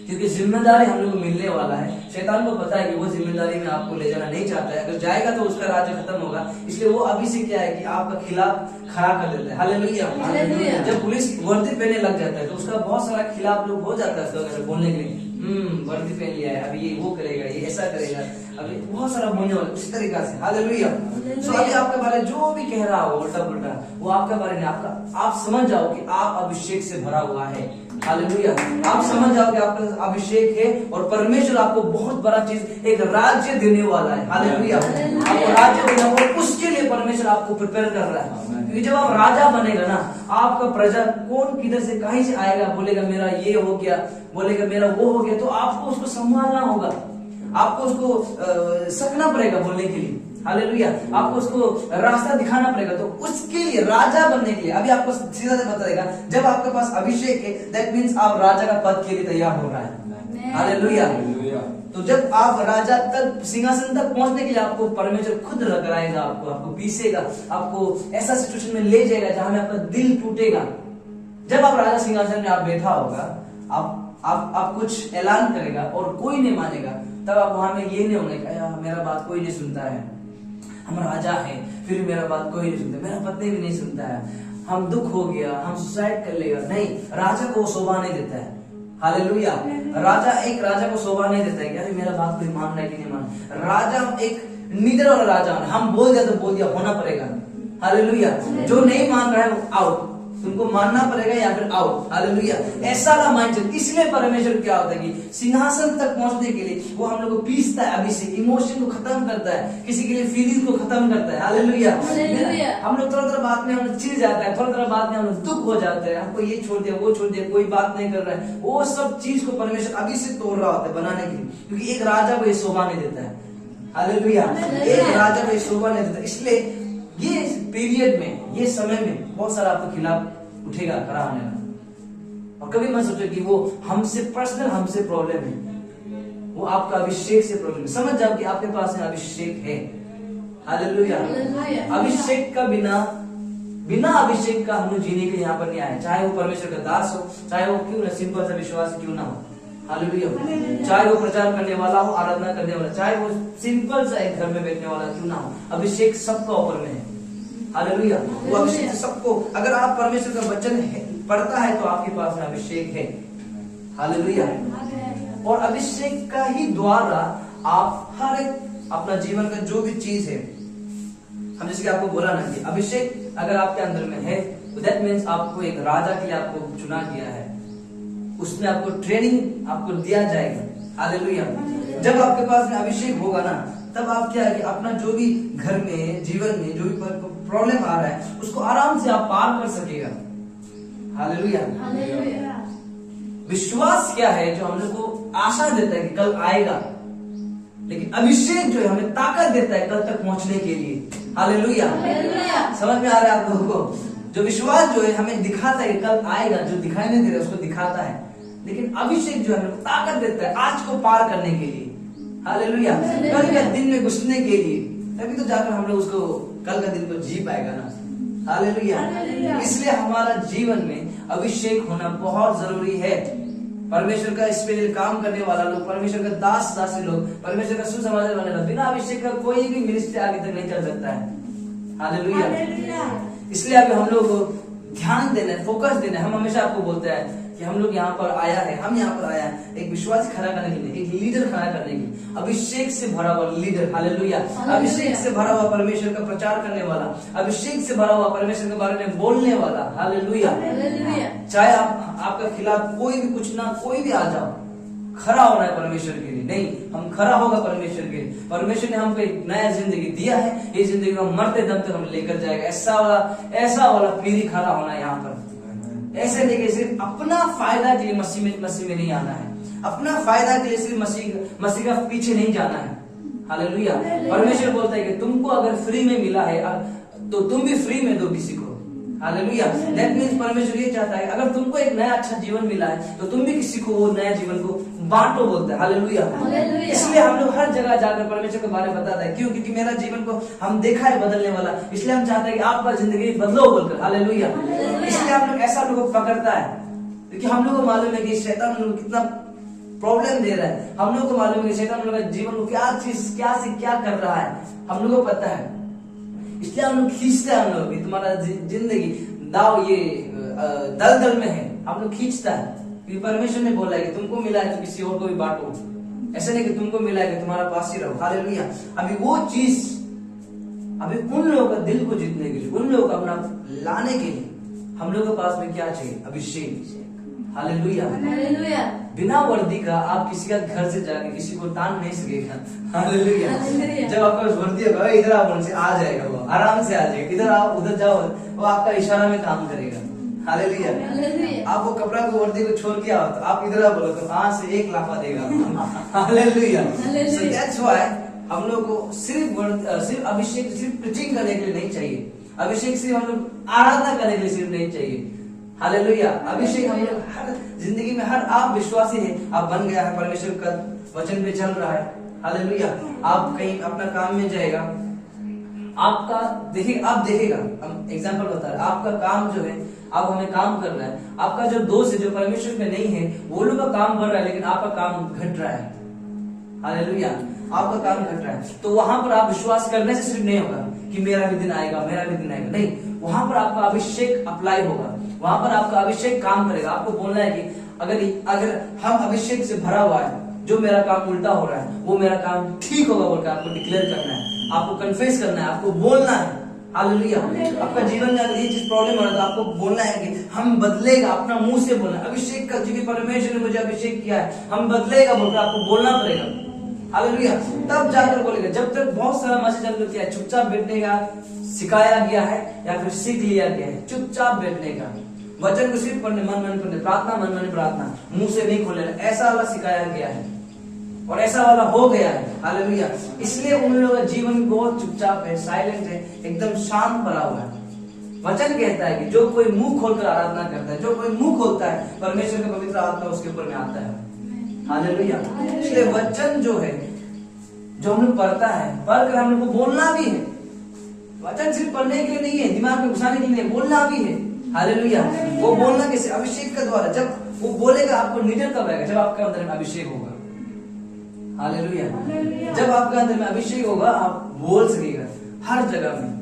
क्योंकि जिम्मेदारी हम लोग को मिलने वाला है। शैतान को पता है कि वो जिम्मेदारी में आपको ले जाना नहीं चाहता है, अगर जाएगा तो उसका राज्य खत्म होगा। इसलिए वो अभी से क्या है कि आपका खिलाफ खड़ा कर देता है। हालेलुया। जब पुलिस वर्दी पहने लग जाता है तो उसका बहुत सारा खिलाफ लोग हो जाता है, उसका बोलने के लिए वर्दी पहन लिया है, अभी ये वो करेगा, ये ऐसा करेगा, अभी बहुत सारा बोलने वाला उसी तरीका से। हालेलुया। सो अभी आपके बारे में जो भी कह रहा हो उल्टा पुल्टा, वो आपके बारे में आप समझ जाओ कि आप अभिषेक से भरा हुआ है। हालेलुया। आप समझ जाओ कि आपका अभिषेक है और परमेश्वर आपको बहुत बड़ा चीज, एक राज्य देने वाला है। हालेलुया। आपको राज्य देना और उसके लिए परमेश्वर आपको प्रिपेयर कर रहा है। क्योंकि जब आप राजा बनेगा ना, आपका प्रजा कौन किधर से कहीं से आएगा, बोलेगा मेरा ये हो गया, बोलेगा मेरा वो हो गया, तो आपको उसको संभालना होगा, आपको उसको सकना पड़ेगा बोलने के लिए। हालेलुया। आपको उसको रास्ता दिखाना पड़ेगा। तो उसके लिए, राजा बनने के लिए, अभी आपको सीधा से बताएगा, जब आपके पास अभिषेक है, दैट मीन्स आप राजा का पद के लिए तैयार हो रहा है। हालेलुया। तो जब आप राजा तक, सिंहासन तक पहुंचने के लिए आपको परमेश्वर खुद कराएगा, आपको पीसेगा, आपको ऐसा सिचुएशन में ले जाएगा जहां में आपका दिल टूटेगा। जब आप राजा सिंहासन में आप बैठा होगा, आप कुछ ऐलान करेगा और कोई नहीं मानेगा, तब आप वहां में ये नहीं होगा मेरा बात कोई नहीं सुनता है, हम राजा है फिर मेरा बात कोई नहीं सुनता, मेरा पत्नी भी नहीं सुनता है, हम दुख हो गया, हम सुसाइड कर लेगा। नहीं, राजा को वो शोभा नहीं देता है। हालेलुया। एक राजा को शोभा नहीं देता है कि अरे मेरा बात कोई मान रहा है कि नहीं मान रहा। राजा एक निडर वाला राजा है, हम बोल दिया तो बोल दिया, होना पड़ेगा। हालेलुया। जो नहीं मान रहा है वो आउट, तुमको मानना पड़ेगा या फिर आउट। हालेलुया। ऐसा वाला माइंडसेट। इसलिए परमेश्वर क्या होता है कि सिंहासन तक पहुंचने के लिए वो हम लोग को पीसता है, अभी से इमोशन को खत्म करता है, किसी के लिए फीलिंग को खत्म करता है। हालेलुया। हम लोग थोड़ा थोड़ा बात में हम लोग चिढ़ जाता है, थोड़ा थोड़ा बात में हम लोग दुख हो जाते हैं, हमको ये छोड़ दिया वो छोड़ दिया, कोई बात नहीं कर रहा है, वो सब चीज को परमेश्वर अभी से तोड़ रहा होता है बनाने के लिए, क्योंकि एक राजा को ये शोभा नहीं देता है। हालेलुया। एक राजा को ये शोभा नहीं देता। इसलिए ये पीरियड में, ये समय में बहुत सारा आपके खिलाफ उठेगा, खड़ा होने का। और कभी मत सोचो कि वो हमसे पर्सनल हमसे प्रॉब्लम है, वो आपका अभिषेक से प्रॉब्लम है। समझ जाओ कि आपके पास में अभिषेक है। हालेलुया। अभिषेक का बिना अभिषेक का हम लोग जीने के लिए यहाँ पर नहीं आए, चाहे वो परमेश्वर का दास हो, चाहे वो क्यों ना सिंपल सा विश्वास क्यों ना हो। हालेलुया। चाहे वो प्रचार करने वाला हो, आराधना करने वाला, चाहे वो सिंपल सा एक घर में बैठने वाला क्यों ना हो, अभिषेक सबका ऊपर में है। हालेलुया। वो अभिषेक सबको, अगर आप परमेश्वर का वचन पढ़ता है तो आपके पास में अभिषेक है। हालेलुया। और अभिषेक का ही द्वारा आप हर एक अपना जीवन का जो भी चीज है, हम जैसे कि आपको बोला ना कि अभिषेक अगर आपके अंदर में है तो दैट मीन्स आपको एक राजा के लिए आपको चुना गया है, उसमें आपको ट्रेनिंग आपको दिया जाएगा। हालेलुया। जब आपके पास में अभिषेक होगा ना, तब आप क्या है कि अपना जो भी घर में, जीवन में जो भी प्रॉब्लम आ रहा है उसको आराम से आप पार कर सकेगा। हालेलुया। विश्वास क्या है जो हम लोग को आशा देता है कि कल आएगा, लेकिन अभिषेक जो है हमें ताकत देता है कल तक पहुंचने के लिए। हालेलुया। समझ में आ रहा है आप लोगों को? जो विश्वास जो है हमें दिखाता है कि कल आएगा, जो दिखाई नहीं दे रहा उसको दिखाता है, लेकिन अभिषेक जो है हमें ताकत देता है आज को पार करने के लिए। हालेलुया। कल के दिन में घुसने के लिए, तभी तो जाकर हम लोग उसको कल का दिन को जी पाएगा ना। हालेलुया। इसलिए हमारा जीवन में अभिषेक होना बहुत जरूरी है। परमेश्वर का इस पे काम करने वाला लोग, परमेश्वर का दासी लोग, परमेश्वर का सुसमाचार वाले लोग, बिना अभिषेक का कोई भी मिनिस्ट्री आगे तक नहीं चल सकता है। हालेलुया। इसलिए अभी हम लोग ध्यान देना है, फोकस देना है। हम हमेशा आपको बोलते हैं कि हम लोग यहाँ पर आया है, हम यहाँ पर आया है एक विश्वास खड़ा करने के लिए, एक लीडर खड़ा करने के लिए, अभिषेक से भरा हुआ लीडर। हालेलुया। अभिषेक से भरा हुआ परमेश्वर का प्रचार करने वाला, अभिषेक से भरा हुआ परमेश्वर के बारे में बोलने वाला। हालेलुया। चाहे आपका खिलाफ कोई भी कुछ ना कोई भी आ जाओ, खड़ा होना है परमेश्वर के लिए। नहीं, हम खड़ा होगा परमेश्वर के लिए। परमेश्वर ने हमको एक नया जिंदगी दिया है, ये जिंदगी को मरते दम तक हम लेकर जाएगा। ऐसा वाला पीढ़ी खड़ा होना है यहाँ पर। ऐसे नहीं कि सिर्फ अपना फायदा के लिए मसीह में नहीं आना है, अपना फायदा के लिए सिर्फ मसीह का पीछे नहीं जाना है। हालेलुया। परमेश्वर बोलता है कि तुमको अगर फ्री में मिला है तो तुम भी फ्री में दो किसी को। हालेलुया। दैट मीन्स परमेश्वर ये चाहता है अगर तुमको एक नया अच्छा जीवन मिला है तो तुम भी किसी को वो नया जीवन को बांटो, बोलता है। हालेलुया। इसलिए हम लोग हर जगह जाकर परमेश्वर के बारे में बताता है। क्यों? क्योंकि मेरा जीवन को हम देखा है बदलने वाला, इसलिए हम चाहते हैं कि आपका जिंदगी बदलो बोलकर। हालेलुया। इसलिए हम लोग ऐसा लोगों को पकड़ता है, क्योंकि हम लोग को मालूम है कि शैतान हम लोग कितना प्रॉब्लम दे रहा है। हम लोग को मालूम है कि शैतान हम लोग जीवन को क्या से क्या कर रहा है, हम लोग को पता है। इसलिए हम लोग खींचते हैं, हम लोग तुम्हारा जिंदगी दाव ये दलदल में है, हम लोग खींचता है। कि परमेश्वर ने बोला है कि तुमको मिला है तो किसी और को भी बांटो, ऐसा नहीं कि तुमको मिला है कि तुम्हारा पास ही रहो। हालेलुया। अभी वो चीज अभी उन लोगों का दिल को जीतने के लिए, उन लोगों को अपना लाने के लिए हम लोगों के पास में क्या चाहिए? अभिषेक। हालेलुया। हालेलुया। बिना वर्दी का आप किसी का घर से जाके किसी को तान नहीं सकेगा। हालेलुया। हालेलुया। जब आपका वर्दी होगा इधर आप उनसे आ जाएगा, वो आराम से आ जाएगा, इधर आप उधर जाओ वो आपका इशारा में काम करेगा। हालेलुया। हालेलुया। आप वो कपड़ा को वर्दी को छोड़ के आओ तो आप इधर आप बोलो तो आज से 1 लाफा देगा। Hallelujah. Hallelujah. So that's why हम लोग को सिर्फ अभिषेक सिर्फ प्रीचिंग करने के लिए नहीं चाहिए, अभिषेक सिर्फ हम लोग आराधना करने के लिए सिर्फ नहीं चाहिए। हालेलुया। अभिषेक हम लोग हर जिंदगी में, हर आप विश्वासी है, आप बन गया है, परमेश्वर का वचन पे चल रहा है। हालेलुया। आप कहीं अपना काम में जाएगा, आपका आप देखेगा, हम एग्जांपल बता रहे हैं, आपका काम जो है, आप हमें काम कर रहा है, आपका जो दोस्त है जो परमेश्वर में नहीं है, वो लोग का काम बढ़ रहा है लेकिन आपका काम घट रहा है। हालेलुया। आपका काम घट रहा है तो वहां पर आप विश्वास करने से सिर्फ नहीं होगा कि मेरा भी दिन आएगा, मेरा भी दिन आएगा, नहीं, वहां पर आपका अभिषेक अप्लाई होगा, वहां पर आपका अभिषेक काम करेगा। आपको बोलना है कि अगर हम अभिषेक से भरा हुआ है, जो मेरा काम उल्टा हो रहा है वो मेरा काम ठीक होगा बोलकर आपको डिक्लेयर करना है, आपको कन्फेस करना है, आपको बोलना है। हालेलुया। आपका जीवन में अगर ये चीज प्रॉब्लम हो रहा है तो आपको बोलना है कि हम बदलेगा, अपना मुंह से बोलना है। अभिषेक का जो परमेश्वर ने मुझे अभिषेक किया है, हम बदलेगा बोलकर आपको बोलना पड़ेगा। हालेलुया। तब जाकर बोलेगा। जब तक बहुत सारा मैसेज हम लोग किया है, चुपचाप बैठने का सिखाया गया है या फिर सीख लिया गया है, चुपचाप बैठने का, वचन को सिर्फ पढ़ने, मन मन पढ़ने, प्रार्थना मन मन प्रार्थना, मुंह से नहीं खोलना, ऐसा वाला सिखाया गया है और ऐसा वाला हो गया है। हालेलुया। इसलिए उन लोगों का जीवन बहुत चुपचाप है, साइलेंट है, एकदम शांत भरा हुआ है। वचन कहता है कि जो कोई मुंह खोलकर आराधना करता है, जो कोई मुंह खोलता है, परमेश्वर का पवित्र आत्मा उसके ऊपर में आता है। हालेलुया। इसलिए वचन जो है, जो हम लोग पढ़ता है, पढ़कर हम लोग को बोलना भी है। वचन सिर्फ पढ़ने के लिए नहीं है, दिमाग में घुसाने के लिए, बोलना भी है। हालेलुया। वो बोलना कैसे? अभिषेक के द्वारा। जब वो बोलेगा आपको नीडर कब आएगा? जब आपके अंदर में अभिषेक होगा। हालेलुया। जब आपके अंदर में अभिषेक होगा आप बोल सकेगा हर जगह में।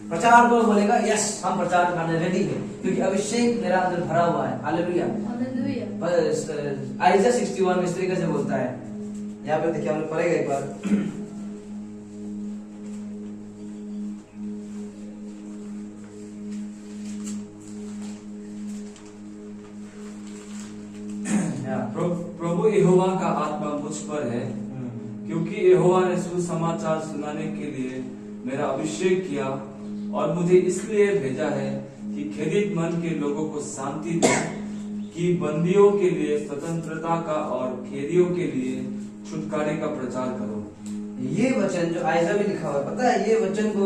प्रचार को बोलेगा यस हम प्रचार करने रेडी है क्योंकि अभिषेक मेरा अंदर भरा हुआ है। हालेलुया। आइजा 61 में इस तरीके से बोलता है, यहाँ पे देखिए हम लोग पढ़ेगा एक बार। प्रभु यहोवा का आत्मा मुझ पर है क्योंकि यहोवा ने सुसमाचार सुनाने के लिए मेरा अभिषेक किया और मुझे इसलिए भेजा है कि खेदित मन के लोगों को शांति दे, कि बंदियों के लिए स्वतंत्रता का और खेदियों के लिए छुटकारे का प्रचार करो। ये वचन जो आयजा में लिखा हुआ है, पता है ये वचन को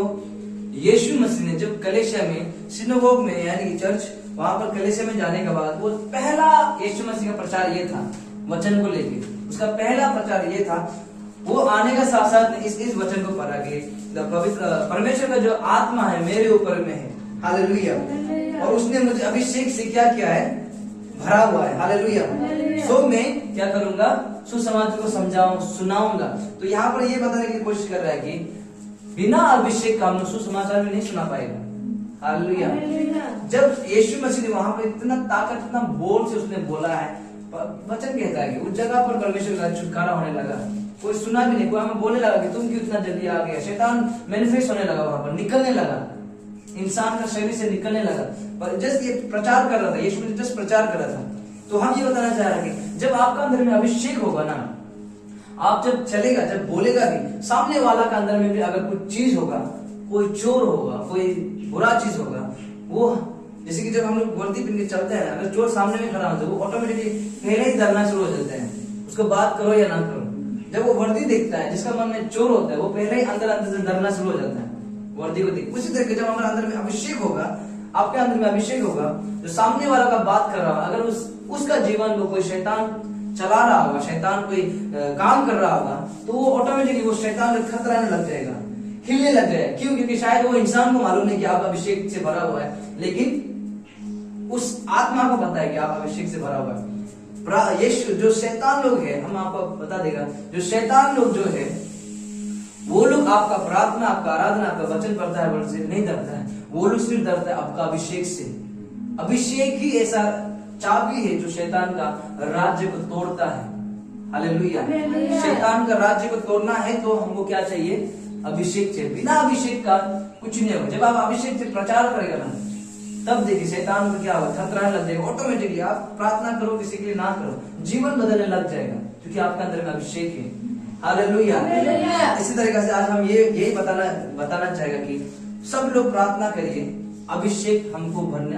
यीशु मसीह ने जब कलीसिया में, सिनेगोग में यानी कि चर्च, वहां पर कलीसिया में जाने के बाद वो पहला यीशु मसीह का प्रचार ये था, वचन को लेके उसका पहला प्रचार ये था। वो आने का साथ साथ इस वचन को पढ़ा कि पवित्र परमेश्वर का जो आत्मा है मेरे ऊपर में है। हालेलुया। और उसने मुझे अभिषेक से क्या किया है? भरा हुआ है। हालेलुया। सो मैं क्या करूंगा? सुसमाचार को समझाऊं, सुनाऊंगा। तो यहाँ पर ये बताने की कोशिश कर रहा है कि बिना अभिषेक का हम सुसमाचार में नहीं सुना पाएगा। हालेलुया। जब यीशु मसीह ने वहां पर इतना ताकत, इतना बोल से उसने बोला है, वचन कहता है कि उस जगह पर परमेश्वर का छुटकारा होने लगा। कोई सुना भी नहीं, कोई हमें बोलने लगा कि तुम क्यों इतना जल्दी आ गया। शैतान मैनिफेस्ट होने लगा, वहां पर निकलने लगा, इंसान का शरीर से निकलने लगा। पर जस्ट ये प्रचार कर रहा था, यीशु मसीह जस्ट प्रचार कर रहा था। तो हम ये बताना चाह रहे हैं कि जब आपका अंदर में अभिषेक होगा ना, आप जब चलेगा, जब बोलेगा भी, सामने वाला का अंदर में भी अगर कुछ चीज होगा, कोई चोर होगा, कोई बुरा चीज होगा, वो जैसे कि जब हम लोग वर्दी पहन के चलते हैं, अगर चोर सामने में खड़ा हो तो वो ऑटोमेटिकली पहले ही डरना शुरू हो जाते हैं, उसको बात करो या ना करो। जब वो वर्दी देखता है, जिसका मन में चोर होता है, वो पहले ही अंदर अंदर से डरना शुरू हो जाता है वर्दी को देख। उसी तरह जब हमारे अंदर में अभिषेक होगा, आपके अंदर में अभिषेक होगा, जो सामने वाला का बात कर रहा है, अगर उसका जीवन को कोई शैतान चला रहा होगा, शैतान कोई काम कर रहा होगा, तो वो ऑटोमेटिकली वो शैतान का खतरा लग जाएगा, हिलने लग जाएगा। क्यों? क्योंकि शायद वो इंसान को मालूम नहीं कि आप अभिषेक से भरा हुआ है, लेकिन उस आत्मा को पता है कि आप अभिषेक से भरा हुआ है। यीशु जो शैतान लोग है, हम आपको बता देगा, जो शैतान लोग जो है, वो लोग आपका प्रार्थना, आपका आराधना, आपका वचन पढ़ता है से नहीं डरता है, वो लोग सिर्फ डरता है आपका अभिषेक से। अभिषेक ही ऐसा चाबी है जो शैतान का राज्य को तोड़ता है। हालेलुया। शैतान का राज्य को तोड़ना है तो हमको क्या चाहिए? अभिषेक चाहिए। बिना अभिषेक का कुछ नहीं होगा। जब आप अभिषेक से प्रचार करेगा ना, तब देखिए शैतान को क्या होगा, थतराने लग जाएगा ऑटोमेटिकली। आप प्रार्थना करो किसी के लिए ना करो, जीवन बदलने लग जाएगा, क्योंकि आपके अंदर में अभिषेक है। हालेलुया। इसी तरीके से आज हम यही बताना चाहेगा कि सब लोग प्रार्थना करिए अभिषेक हमको भरने,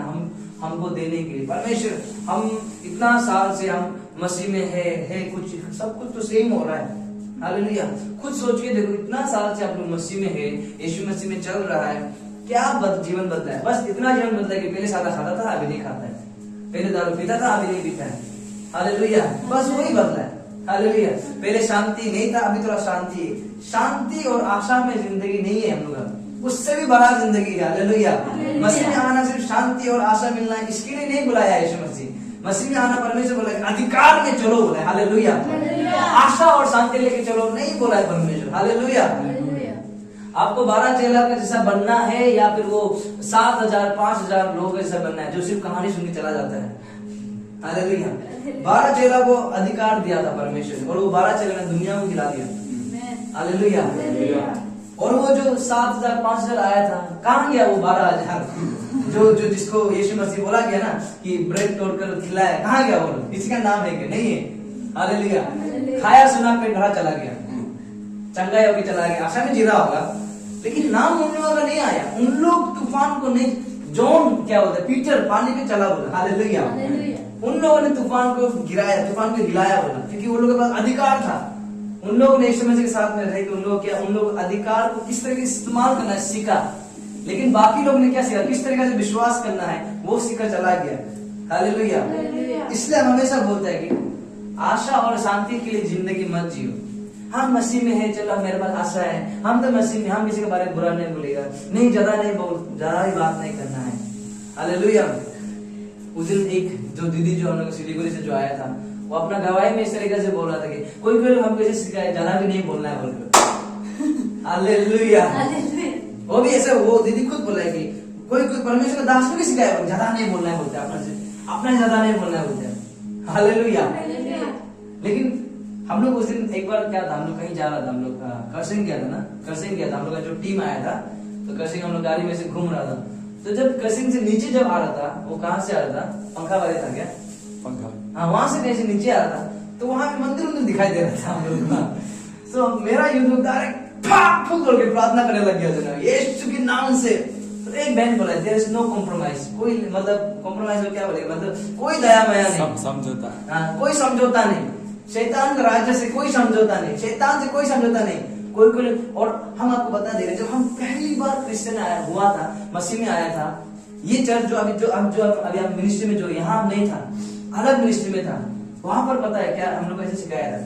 हमको देने के लिए। परमेश्वर, हम इतना साल से हम मसीह में है कुछ सब कुछ तो सेम हो रहा है। हालेलुया। खुद सोच के देखो, इतना साल से आप लोग मसीह में है, यीशु मसीह में चल रहा है, क्या जीवन बदला है? बस इतना जीवन बदला है कि पहले सादा खाता था, अभी नहीं खाता है। पहले दारू पीता था, अभी नहीं पीता है। हालेलुया। बस वही बदला है। हालेलुया। पहले शांति नहीं था, अभी थोड़ा शांति है। शांति और आशा में जिंदगी नहीं है हम लोग, उससे भी बड़ा जिंदगी है। हालेलुया। मसीह में आना सिर्फ शांति और आशा मिलना है, इसके लिए नहीं बुलाया यीशु मसीह। मसीह में आना परमेश्वर बोला अधिकार में चलो, बोला। हालेलुया। आशा और शांति लेके चलो नहीं बोला है परमेश्वर। हालेलुया। आपको 12 चेला का जैसा बनना है या फिर वो 7,000 5,000 लोगों का जैसा बनना है जो सिर्फ कहानी सुन के चला जाता है? हालेलुया। 12 चेला को अधिकार दिया था परमेश्वर, और वो 12 चेला ने दुनिया को खिला दिया। हालेलुया। और वो जो 7,000 5,000 आया था, कहाँ गया वो 12,000 जो जिसको यीशु मसीह बोला गया ना कि ब्रेड तोड़कर खिलाया? कहाँ गया वो? किसी का नाम है क्या? नहीं है। हालेलुया। खाया सुना पेट भरा चला गया, चंगा होकर चला गया, आशा में जीरा होगा, लेकिन नाम उन लोगों का नहीं आया। उन लोग तूफान को नहीं, जॉन क्या होता है, पीटर पानी में चला बोला। हालेलुया। उन लोगों ने तूफान को गिराया, तूफान को हिलाया बोला, क्योंकि उन लोगों के पास अधिकार था। उन लोगों ने यीशु मसीह के साथ में रह के उन लोग अधिकार को किस तरह से इस्तेमाल करना सीखा। लेकिन बाकी लोग ने क्या सीखा, किस तरीके से विश्वास करना है, वो सीखकर चला गया। हालेलुया। इसलिए हम हमेशा बोलते हैं कि आशा और शांति के लिए जिंदगी मत जियो। हम मसीह में है, चलो मेरे पास आशा है, हम तो मसीह में, हम किसी के बारे में बुरा नहीं बोलेगा, नहीं ज्यादा ही बात नहीं करना है। हालेलुया। उस दिन एक जो दीदी जो हम लोग सिलीगुड़ी से जो आया था, वो अपना गवाही में इस तरीके से बोल रहा था कि कोई लोग हमको ऐसे सिखाया ज्यादा भी नहीं बोलना है बोलकर। हालेलुया। वो भी ऐसे, वो दीदी खुद बोला है कि कोई परमेश्वर का दास को भी सिखाया ज्यादा नहीं बोलना है बोलते, अपना ज्यादा नहीं बोलना है बोलते। हालेलुया। लेकिन हम लोग उस दिन एक बार क्या था, हम लोग कहीं जा रहा था, हम लोग करसिंग गया था ना, करसिंग गया था, हम लोग का जो टीम आया था, तो करसिंग हम लोग गाड़ी में से घूम रहा था। तो जब करसिंग से नीचे जब आ रहा था, वो कहाँ से आ रहा था? पंखा वाले था क्या? पंखा। हाँ, वहां से कहीं से नीचे आ रहा था, तो वहां पे मंदिर दिखाई दे रहा था हम लोग का। तो मेरा यूट्यूब डायरेक्ट फूक करके प्रार्थना करने लग गया था यीशु के नाम से। तो एक बहन बोला देयर इज नो कॉम्प्रोमाइज, कोई मतलब कॉम्प्रोमाइज क्या बोलेगा, मतलब कोई दया माया नहीं, समझौता। हाँ, कोई समझौता नहीं। शैतान का राज्य से कोई समझौता नहीं, शैतान से कोई समझौता नहीं। कोई और हम आपको बता दे रहे, जब हम पहली बार क्रिश्चियन हुआ था, मसीह में आया था, ये चर्च जो अभी हम मिनिस्ट्री में जो यहाँ नहीं था, अलग मिनिस्ट्री में था, वहां पर पता है क्या हम लोग ऐसे सिखाया था,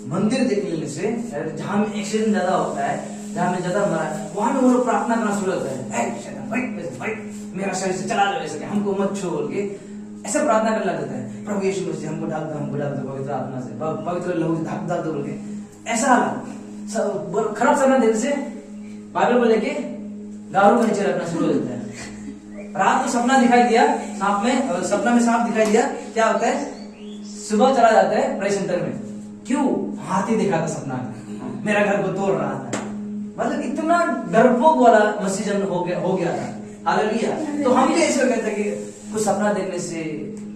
मंदिर देख लेने से जहां में एक्सीडेंट ज्यादा होता है, जहां में ज्यादा मरा है, वहां में वो लोग प्रार्थना करना शुरू होता है, मेरा शरीर से चला जाओ, ऐसे हमको मत छो बोल के ऐसा प्रार्थना करने लग जाता है। प्रभु यीशु मसीह हमको ढक दो पवित्र आत्मा से, पवित्र लहू से ढक दो बोल के ऐसा खराब सपना देने से बाइबल को लेके दारू का नीचे रखना शुरू हो जाता है। रात को सपना दिखाई दिया, सपना में सांप दिखाई दिया, क्या होता है, सुबह चला जाता है प्रेस सेंटर में, क्यों? हाथी देखा था सपना में, मेरा घर को तोड़ रहा था। मतलब इतना डरपोक वाला मसीह जन्म हो गया था। हालेलुया। तो हम भी ऐसे कहते हैं कि कुछ सपना देखने से,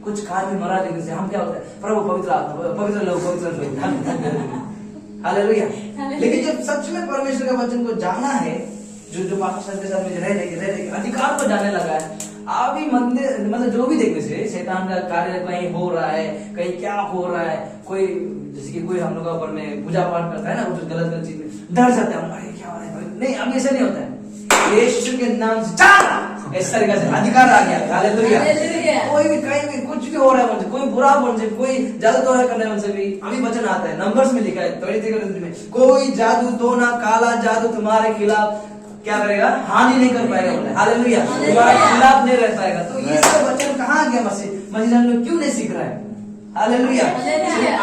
कुछ कार में मरा देखने से हम क्या होता है, प्रभु पवित्र आत्मा, पवित्र लोग, पवित्र। हालेलुया। लेकिन जब सच में परमेश्वर का वचन को जाना है, जो पाकिस्तान के साथ में रह रहे अधिकार को जाने लगा है, अभी मंदिर मतलब जो भी देखने से शैतान का कार्य कहीं हो रहा है, कहीं क्या हो रहा है, कोई जैसे कि कोई हम लोग ऊपर में पूजा पाठ करता है ना, कुछ गलत चीज में डर जाता है, अरे क्या हो रहा है, नहीं अब ऐसा नहीं होता है। यीशु के नाम से इस तरीके से अधिकार आ गया। हालेलुया। कोई भी कहीं भी कुछ भी हो रहा है मुझे, कोई बुरा बोल से, कोई जादू टोना करने से भी, अभी वचन आता है, नंबर्स में लिखा है 23 में, कोई जादू टोना काला जादू तुम्हारे खिलाफ क्या करेगा, हानि नहीं कर पाएगा। हालेलुया। तुम्हारे खिलाफ नहीं रह पाएगा। तो ये सब वचन कहाँ गया मसीह में क्यों नहीं सीख रहा है? हालेलुया।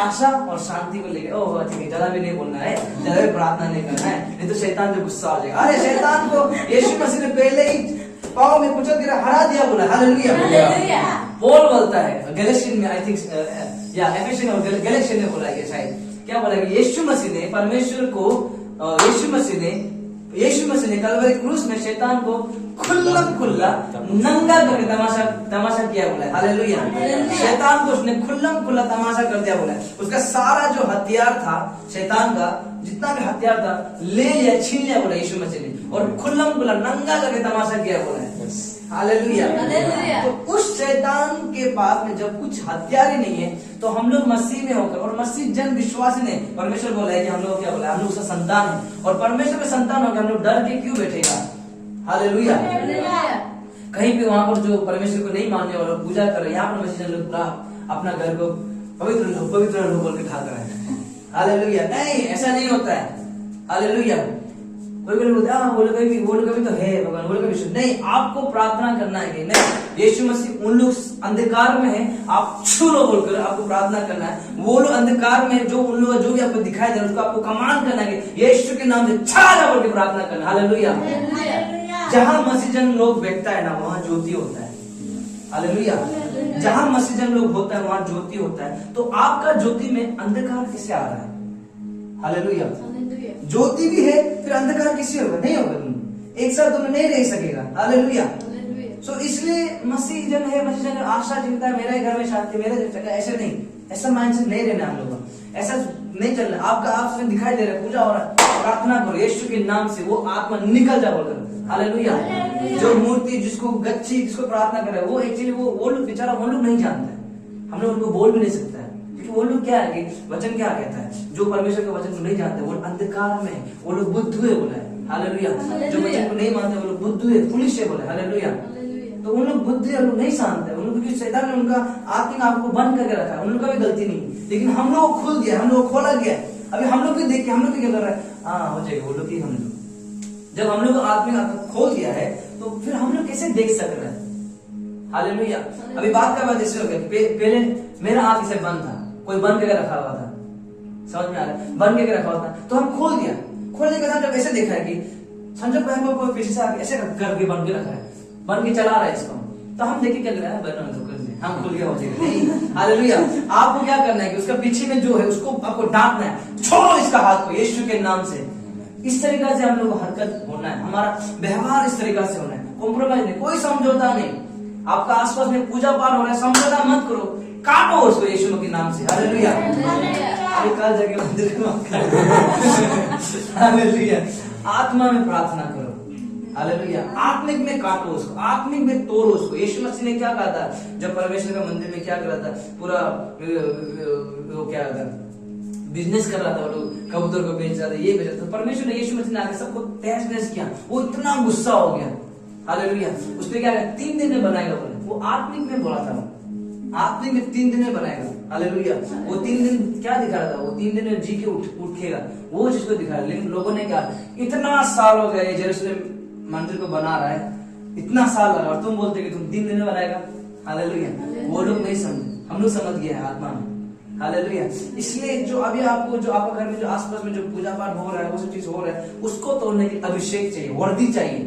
आशा और शांति को लेकर ओह ठीक है, ज्यादा भी नहीं बोलना है, ज्यादा भी प्रार्थना नहीं करना है, नहीं तो शैतान जो गुस्सा हो जाएगा। अरे शैतान को यीशु मसीह ने पहले ही पाँव में कुचल कर हरा दिया बोला। हालेलुया। पॉल बोलता है गैलेशियन में, आई थिंक या एफेसियन और गैलेशियन में बोला है शायद, क्या बोला कि यीशु मसीह ने परमेश्वर को, यीशु मसीह ने कलवरी क्रूस में शैतान को खुल्लम खुल्ला नंगा करके तमाशा किया बोला है। हालेलुया। शैतान को उसने खुल्लम खुल्ला तमाशा कर दिया बोला है। उसका सारा जो हथियार था शैतान का, जितना भी हथियार था ले लिया, छीन लिया बोला यीशु मसीह ने, और खुल्लम खुल्ला नंगा करके तमाशा किया बोला है। हालेलुया। तो उस शैतान के पास में जब कुछ हथियार ही नहीं है, तो हम लोग मसीह में होकर, और मसीह जन विश्वासी ने, परमेश्वर बोला है कि हम लोग क्या बोला, हम लोग उसका संतान है, और परमेश्वर के संतान होकर हम लोग डर के क्यों बैठेगा। हालेलुया। कहीं पे वहां पर जो परमेश्वर को नहीं मानने वाले पूजा कर रहे हैं, यहाँ पर मसीह जन लोग पूरा अपना घर को पवित्र लोग बोल के ठाक रहे हैं। हालेलुया। नहीं, ऐसा नहीं होता है। हालेलुया। कोई बोलते वो लोग कभी तो है भगवान, वो लोग कभी नहीं, आपको प्रार्थना करना है कि नहीं, यीशु मसीह उन लोग अंधकार में है, आप छू लो बोलकर आपको प्रार्थना करना है। वो लोग अंधकार में, जो उन लोग जो भी आपको दिखाई दे रहा है उसको आपको कमांड करना है कि यीशु के नाम से छा जा बोल के प्रार्थना करना। हालेलुया। जहां मसीह जन लोग बैठता है ना, वहां ज्योति होता है। हालेलुया। जहां मसीह जन लोग होता है वहां ज्योति होता है। तो आपका ज्योति में अंधकार किससे आ रहा है। हालेलुया। ज्योति भी है, फिर अंधकार किससे होगा, नहीं होगा। तुम एक साथ तुम्हें नहीं रह सकेगा। हालेलुया। सो इसलिए मसीह जन है, मसीह जन आशा चिंता है, मेरे घर में शांति, मेरे जगह, ऐसे नहीं, ऐसा माइंडसेट नहीं रहना हम लोगों को, ऐसा नहीं चलना। आपका आपसे दिखाई दे रहा है, पूजा हो रहा है, प्रार्थना करो यीशु के नाम से, वो आत्मा निकल जा बोलकर। हालेलुया। जो मूर्ति जिसको गच्छी जिसको प्रार्थना कर रहा है, वो एक्चुअली वो लोग बेचारा, वो लोग नहीं जानते हैं, हम लोग उनको बोल भी नहीं सकते हैं, क्योंकि वो लोग क्या है कि वचन क्या कहता है, जो परमेश्वर के वचन को नहीं जानते वो अंधकार में, वो लोग बुद्ध हुए बोला है। हालेलुया। जो वचन को नहीं मानते वो लोग बुद्ध हुए, पुलिस है बोले। हालेलुया। तो उन लोग बुद्धि लोग नहीं जानते, उन लोग शैतान ने उनका आत्मिक आंख को बंद करके रखा है, उन लोग का भी गलती नहीं, लेकिन हम लोग को खुल दिया, हम लोग को खोला गया। अभी हम लोग भी देखिए, हम लोग भी क्या कर रहे हैं, हाँ हो जाएगा, वो लोग ही हम लोग, जब हम लोग आत्मिक आंख खोल दिया है तो फिर हम लोग कैसे देख सक रहे हैं। हालेलुया। अभी बात का बात ऐसे हो गया, पहले मेरा आंख इसे बंद था, कोई बंद करके रखा हुआ था, समझ में आ रहा है, बंद करके रखा हुआ था, तो हम खोल दिया, खोलने के बाद जब ऐसे देखा है कि संजय भाई को पीछे से आके ऐसे करके बंद के रखा है, बन के चला रहा है इसको, तो हम देखे क्या लग रहा है, बना तो कर दे, हम खुल गया हो जाएगा। नहीं। हालेलुया। आपको क्या करना है कि उसका पीछे में जो है उसको आपको डांटना है, छोड़ो इसका हाथ को यीशु के नाम से। इस तरीका से हम लोग को हरकत होना है, हमारा व्यवहार इस तरीका से होना है, कॉम्प्रोमाइज नहीं, कोई समझौता नहीं। आपका आसपास में पूजा पाठ हो रहा है, समझौता मत करो, काटो उसको यीशु के नाम से। हालेलुया। अभी कल जाके मंदिर में हालेलुया, आत्मा में प्रार्थना करो। हालेलुया। आत्मिक में काटो उसको, आत्मिक में तोड़ो उसको। यीशु मसीह ने क्या कहा था जब परमेश्वर का मंदिर में, क्या कर रहा था, पूरा वो क्या था, बिजनेस कर रहा था, वो लोग कबूतर को बेच रहा था, ये बेच रहा था, परमेश्वर ने यीशु मसीह ने आके सबको तहस नहस किया, वो इतना गुस्सा हो गया। हालेलुया। उसने क्या किया, 3 दिन में बनाएगा बोले, वो आत्मिक में बोला था, आत्मिक में 3 दिन में बनाएगा। हालेलुया। वो 3 दिन क्या दिखा रहा था, वो 3 दिन में जी के उठेगा, वो जिसको दिखा रहा। लेकिन लोगों ने क्या, इतना साल हो गया यरूशलेम मंदिर को बना रहा है, इतना साल लगा, और तुम बोलते कि तुम 3 दिन में बनाएगा। हालेलुया। वो लोग नहीं समझे, हम लोग समझ गए हैं आत्मा में। हालेलुया। इसलिए जो अभी आपको, जो आपका घर में जो आसपास में जो पूजा पाठ हो रहा है, वो सब चीज हो रहा है, उसको तोड़ने के अभिषेक चाहिए, वर्दी चाहिए।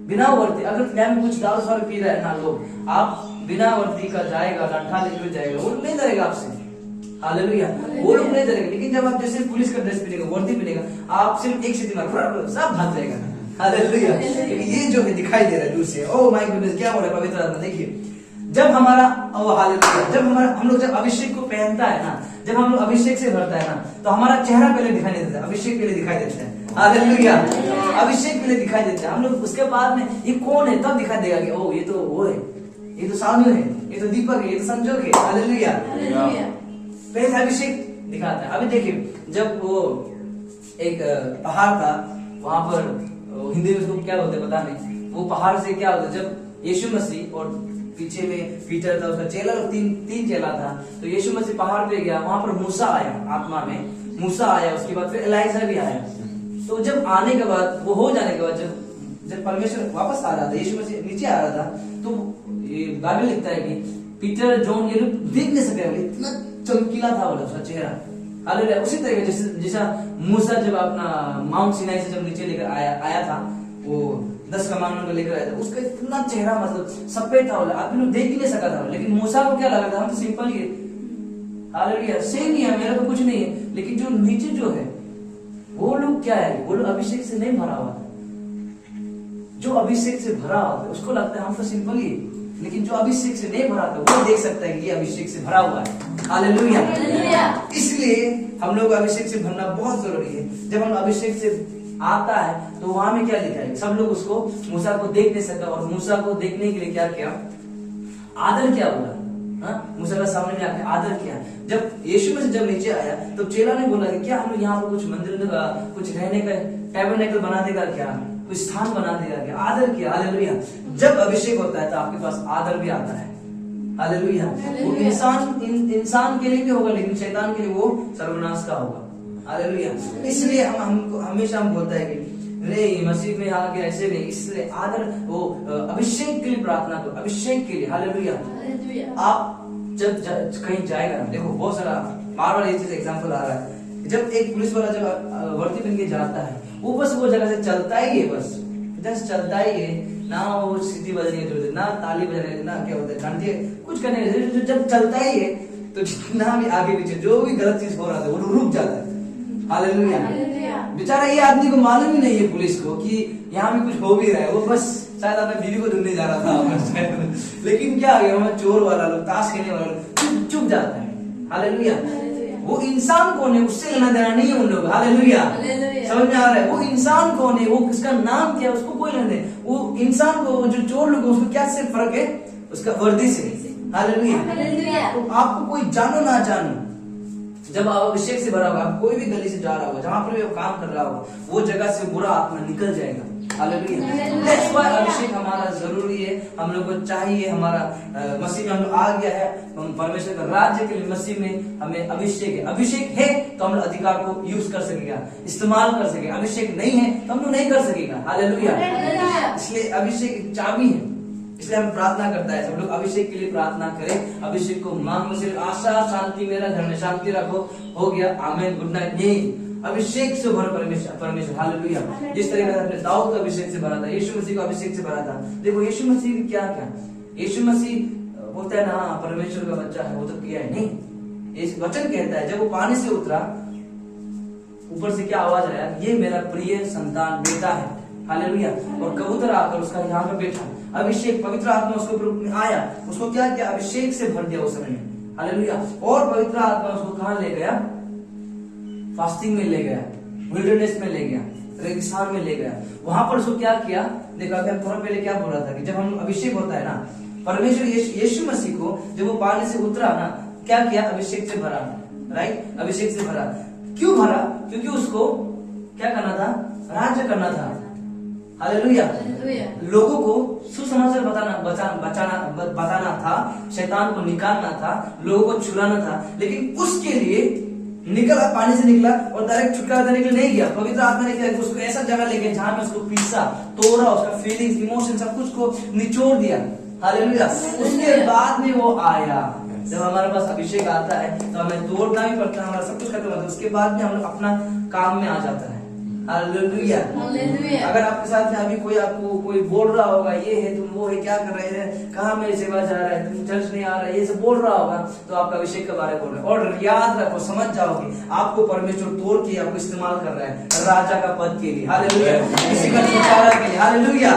बिना वर्दी, अगर फ्लैम कुछ दारू सारू पी रहा है ना लोग, आप बिना वर्दी का जाएगा, डंडा लेकर जाएगा, वो नहीं डरेगा आपसे। हालेलुया। वो लोग नहीं डरेगा। लेकिन जब आप जैसे पुलिस का ड्रेस पहनेगा, वर्दी पहनेगा, आप सिर्फ एक सीधी मार सब भाग जाएगा। हालेलुया। ये जो है दिखाई दे रहा है दूर से, ओह माय गॉड क्या हो रहा है पवित्र आत्मा। देखिए जब हमारा, हालेलुया, जब हमारा, हम लोग जब अभिषेक को पहनता है ना, जब हम लोग अभिषेक से भरता है ना, तो हमारा चेहरा पहले दिखाई नहीं देता, अभिषेक पहले दिखाई देता है। हालेलुया। अभिषेक पहले दिखाई देता है। हम लोग उसके बाद में ये कौन है तब दिखाई देगा कि ओ ये तो वो है, ये तो साधु है, ये तो दीपक है, ये तो संजोग है। हालेलुया। पहले अभिषेक दिखाता है। अभी देखिए जब वो एक पहाड़ था, वहां पर हिंदी में उसको क्या बोलते पता नहीं, वो पहाड़ से क्या होता, जब यीशु मसीह और पीछे में पीटर था उसका चेला, और तीन चेला था, तो यीशु मसीह पहाड़ पे गया, वहां पर मूसा आया, आत्मा में मूसा आया, उसके बाद फिर एलाइजा भी आया। तो जब आने के बाद, वो हो जाने के बाद, जब परमेश्वर वापस आ रहा था, यीशु मसीह नीचे आ रहा था, तो बाइबल लिखता है कि पीटर जॉन ये लोग देख नहीं सके, इतना चमकीला था बोला उसका चेहरा। हालेलुया। उसी तरीके जैसा मूसा जब अपना माउंट सिनाई से जब नीचे लेकर आया था, वो 10 कमांडमेंट को लेकर आया था, उसका इतना चेहरा मतलब सफेद था, आदमी लोग देख ही नहीं सका था। लेकिन मूसा को क्या लगा था, हम तो सिंपल ही है, हालेलुया, सेम ही है, मेरा तो कुछ नहीं है। लेकिन जो नीचे जो है वो लोग क्या है, वो लोग अभिषेक से नहीं भरा हुआ था। जो अभिषेक से भरा हुआ था उसको लगता है हम तो सिंपल ही है, लेकिन जो अभिषेक से नहीं भरा था वो देख सकता है कि ये अभिषेक से भरा हुआ है। हालेलुया। इसलिए हम लोग अभिषेक से भरना बहुत जरूरी है। जब हम अभिषेक से आता है तो वहां में क्या लिखा है, सब लोग उसको मूसा को देख नहीं सका, और मूसा को देखने के लिए क्या किया, आदर क्या बोला, मूसा का सामने में आके आदर किया। जब यीशु में से जब नीचे आया तो चेला ने बोला कि क्या हम यहाँ पर कुछ मंदिर का कुछ रहने का टैबरनेकल बना देगा क्या, कोई स्थान बना देगा क्या, आदर किया। हालेलुया। जब अभिषेक होता है तो आपके पास आदर भी आता है। हालेलुया। वो इंसान के लिए भी होगा, लेकिन शैतान के लिए वो सर्वनाश का होगा। हालेलुया। इसलिए हम हमेशा बोलते हैं कि नहीं मसीह में आगे ऐसे नहीं, इसलिए आदर वो अभिषेक के लिए प्रार्थना करो, अभिषेक के लिए। हालेलुया। आप जब कहीं जाएगा, देखो बहुत सारा बार बार ये चीज एग्जाम्पल आ रहा है, जब एक पुलिस वाला जब वर्दी पहन के जाता है वो बस वो जगह से चलता ही है, बस जस्ट चलता ही है, ना वो सीटी बजने की जरूरत है, ना ताली बजाने, ना क्या होता है घंटे कुछ करने की जरूरत, जब चलता ही है तो जितना भी आगे पीछे जो भी गलत चीज हो रहा था वो रुक जाता है। हालेलुया। बेचारा ये आदमी को मालूम ही नहीं है पुलिस को कि यहाँ भी कुछ हो भी रहा है, वो बस शायद अपने बीवी को ढूंढने जा रहा था लेकिन क्या आ गया वहां चोर वाला लोग, ताश खेलने वाला लोग चुप जाता है। हालेलुया। वो इंसान कौन है, उससे लेना देना नहीं है उन लोग। हालेलुया। समझ में आ रहा है, वो इंसान कौन है, वो किसका नाम क्या है, उसको कोई लेना नहीं। वो इंसान को जो चोर लोग उसको क्या से फर्क है, उसका वर्दी से। हालेलुया। तो आपको कोई जानो ना जानो, जब आप अभिषेक से भरा होगा, आप कोई भी गली से जा रहा होगा, जहां पर भी आप काम कर रहा होगा, वो जगह से बुरा आत्मा निकल जाएगा। हालेलुया। दैट्स व्हाई अभिषेक हमारा जरूरी है, हम लोग को चाहिए। हमारा मसीह में हम लोग आ गया है, हम परमेश्वर का राज्य के लिए मसीह में हमें अभिषेक है। अभिषेक है तो हम लोग अधिकार को यूज कर सकेगा, इस्तेमाल कर सकेगा। अभिषेक नहीं है तो हम लोग नहीं कर सकेगा। हालेलुया। इसलिए अभिषेक एक चाबी है, इसलिए हम प्रार्थना करता है सब लोग अभिषेक के लिए प्रार्थना करें, अभिषेक को मांगो। सिर्फ आशा शांति मेरा घर में शांति रखो, हो गया, आमीन, गुड नाइट। यही अभिषेक से भरो परमेश्वर। हालेलुया। जिस तरीके से अपने दाऊद को अभिषेक से भरा था, यीशु मसीह को अभिषेक से भरा था। देखो यीशु मसीह क्या क्या, यीशु मसीह बोलता है ना परमेश्वर का बच्चा है, वो तो किया है नहीं, ये वचन कहता है जब वो पानी से उतरा, ऊपर से क्या आवाज आया, ये मेरा प्रिय संतान बेटा है। हालेलुया। और कबूतर आकर उसका यहाँ पे बैठा, अभिषेक पवित्र आत्मा उसके ऊपर आया, उसको क्या किया, अभिषेक से भर दिया उस समय में। हालेलुया। और पवित्र आत्मा उसको कहाँ ले गया, फास्टिंग में ले गया, विल्डरनेस में ले गया, रेगिस्तान में ले गया। वहां पर उसको क्या किया, देखा क्या थोड़ा पहले क्या बोल रहा था कि जब हम अभिषेक होता है ना, परमेश्वर यीशु मसीह को जब वो पानी से उतरा ना, क्या किया, अभिषेक से भरा। राइट, अभिषेक से भरा। क्यों भरा, क्योंकि उसको क्या करना था, राज्य करना था। हालेलुया। लोगों को सुसमाचार बताना था, शैतान को निकालना था, लोगों को छुड़ाना था। लेकिन उसके लिए निकला, पानी से निकला और डायरेक्ट छुटकारा देने के लिए नहीं गया। पवित्र आत्मा ने क्या, उसको ऐसा जगह लेके जहां में उसको पीसा, तोड़ा, उसका फीलिंग्स, इमोशन सब कुछ को निचोड़ दिया। हालेलुया। उसके बाद में वो आया। जब हमारे पास अभिषेक आता है तो हमें तोड़ना भी पड़ता है, हमारा सब कुछ खत्म होता है, उसके बाद में हम लोग अपना काम में आ जाता है। हालेलुया। अगर आपके साथ में अभी कोई आपको कोई बोल रहा होगा, ये है तुम, वो है, क्या कर रहे हैं, कहाँ मेरी सेवा जा रहा है, तुम चर्च नहीं आ रहा है, ये सब बोल रहा होगा, तो आपका अभिषेक के बारे में बोल रहा है। और याद रखो, समझ जाओगे, आपको परमेश्वर तोड़ के आपको इस्तेमाल कर रहा है राजा का पद के लिए। हालेलुया। किसी का छुटकारा के लिए। हालेलुया।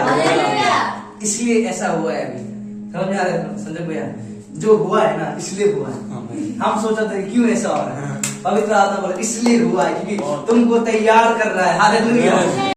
इसलिए ऐसा हुआ है। अभी समझ में आ रहा है संजय भैया, जो हुआ है ना इसलिए हुआ है। हम सोचा था क्यों ऐसा हो रहा है, पवित्र आत्मा बोला इसलिए हुआ है क्योंकि तुमको तैयार कर रहा है। हालेलुया।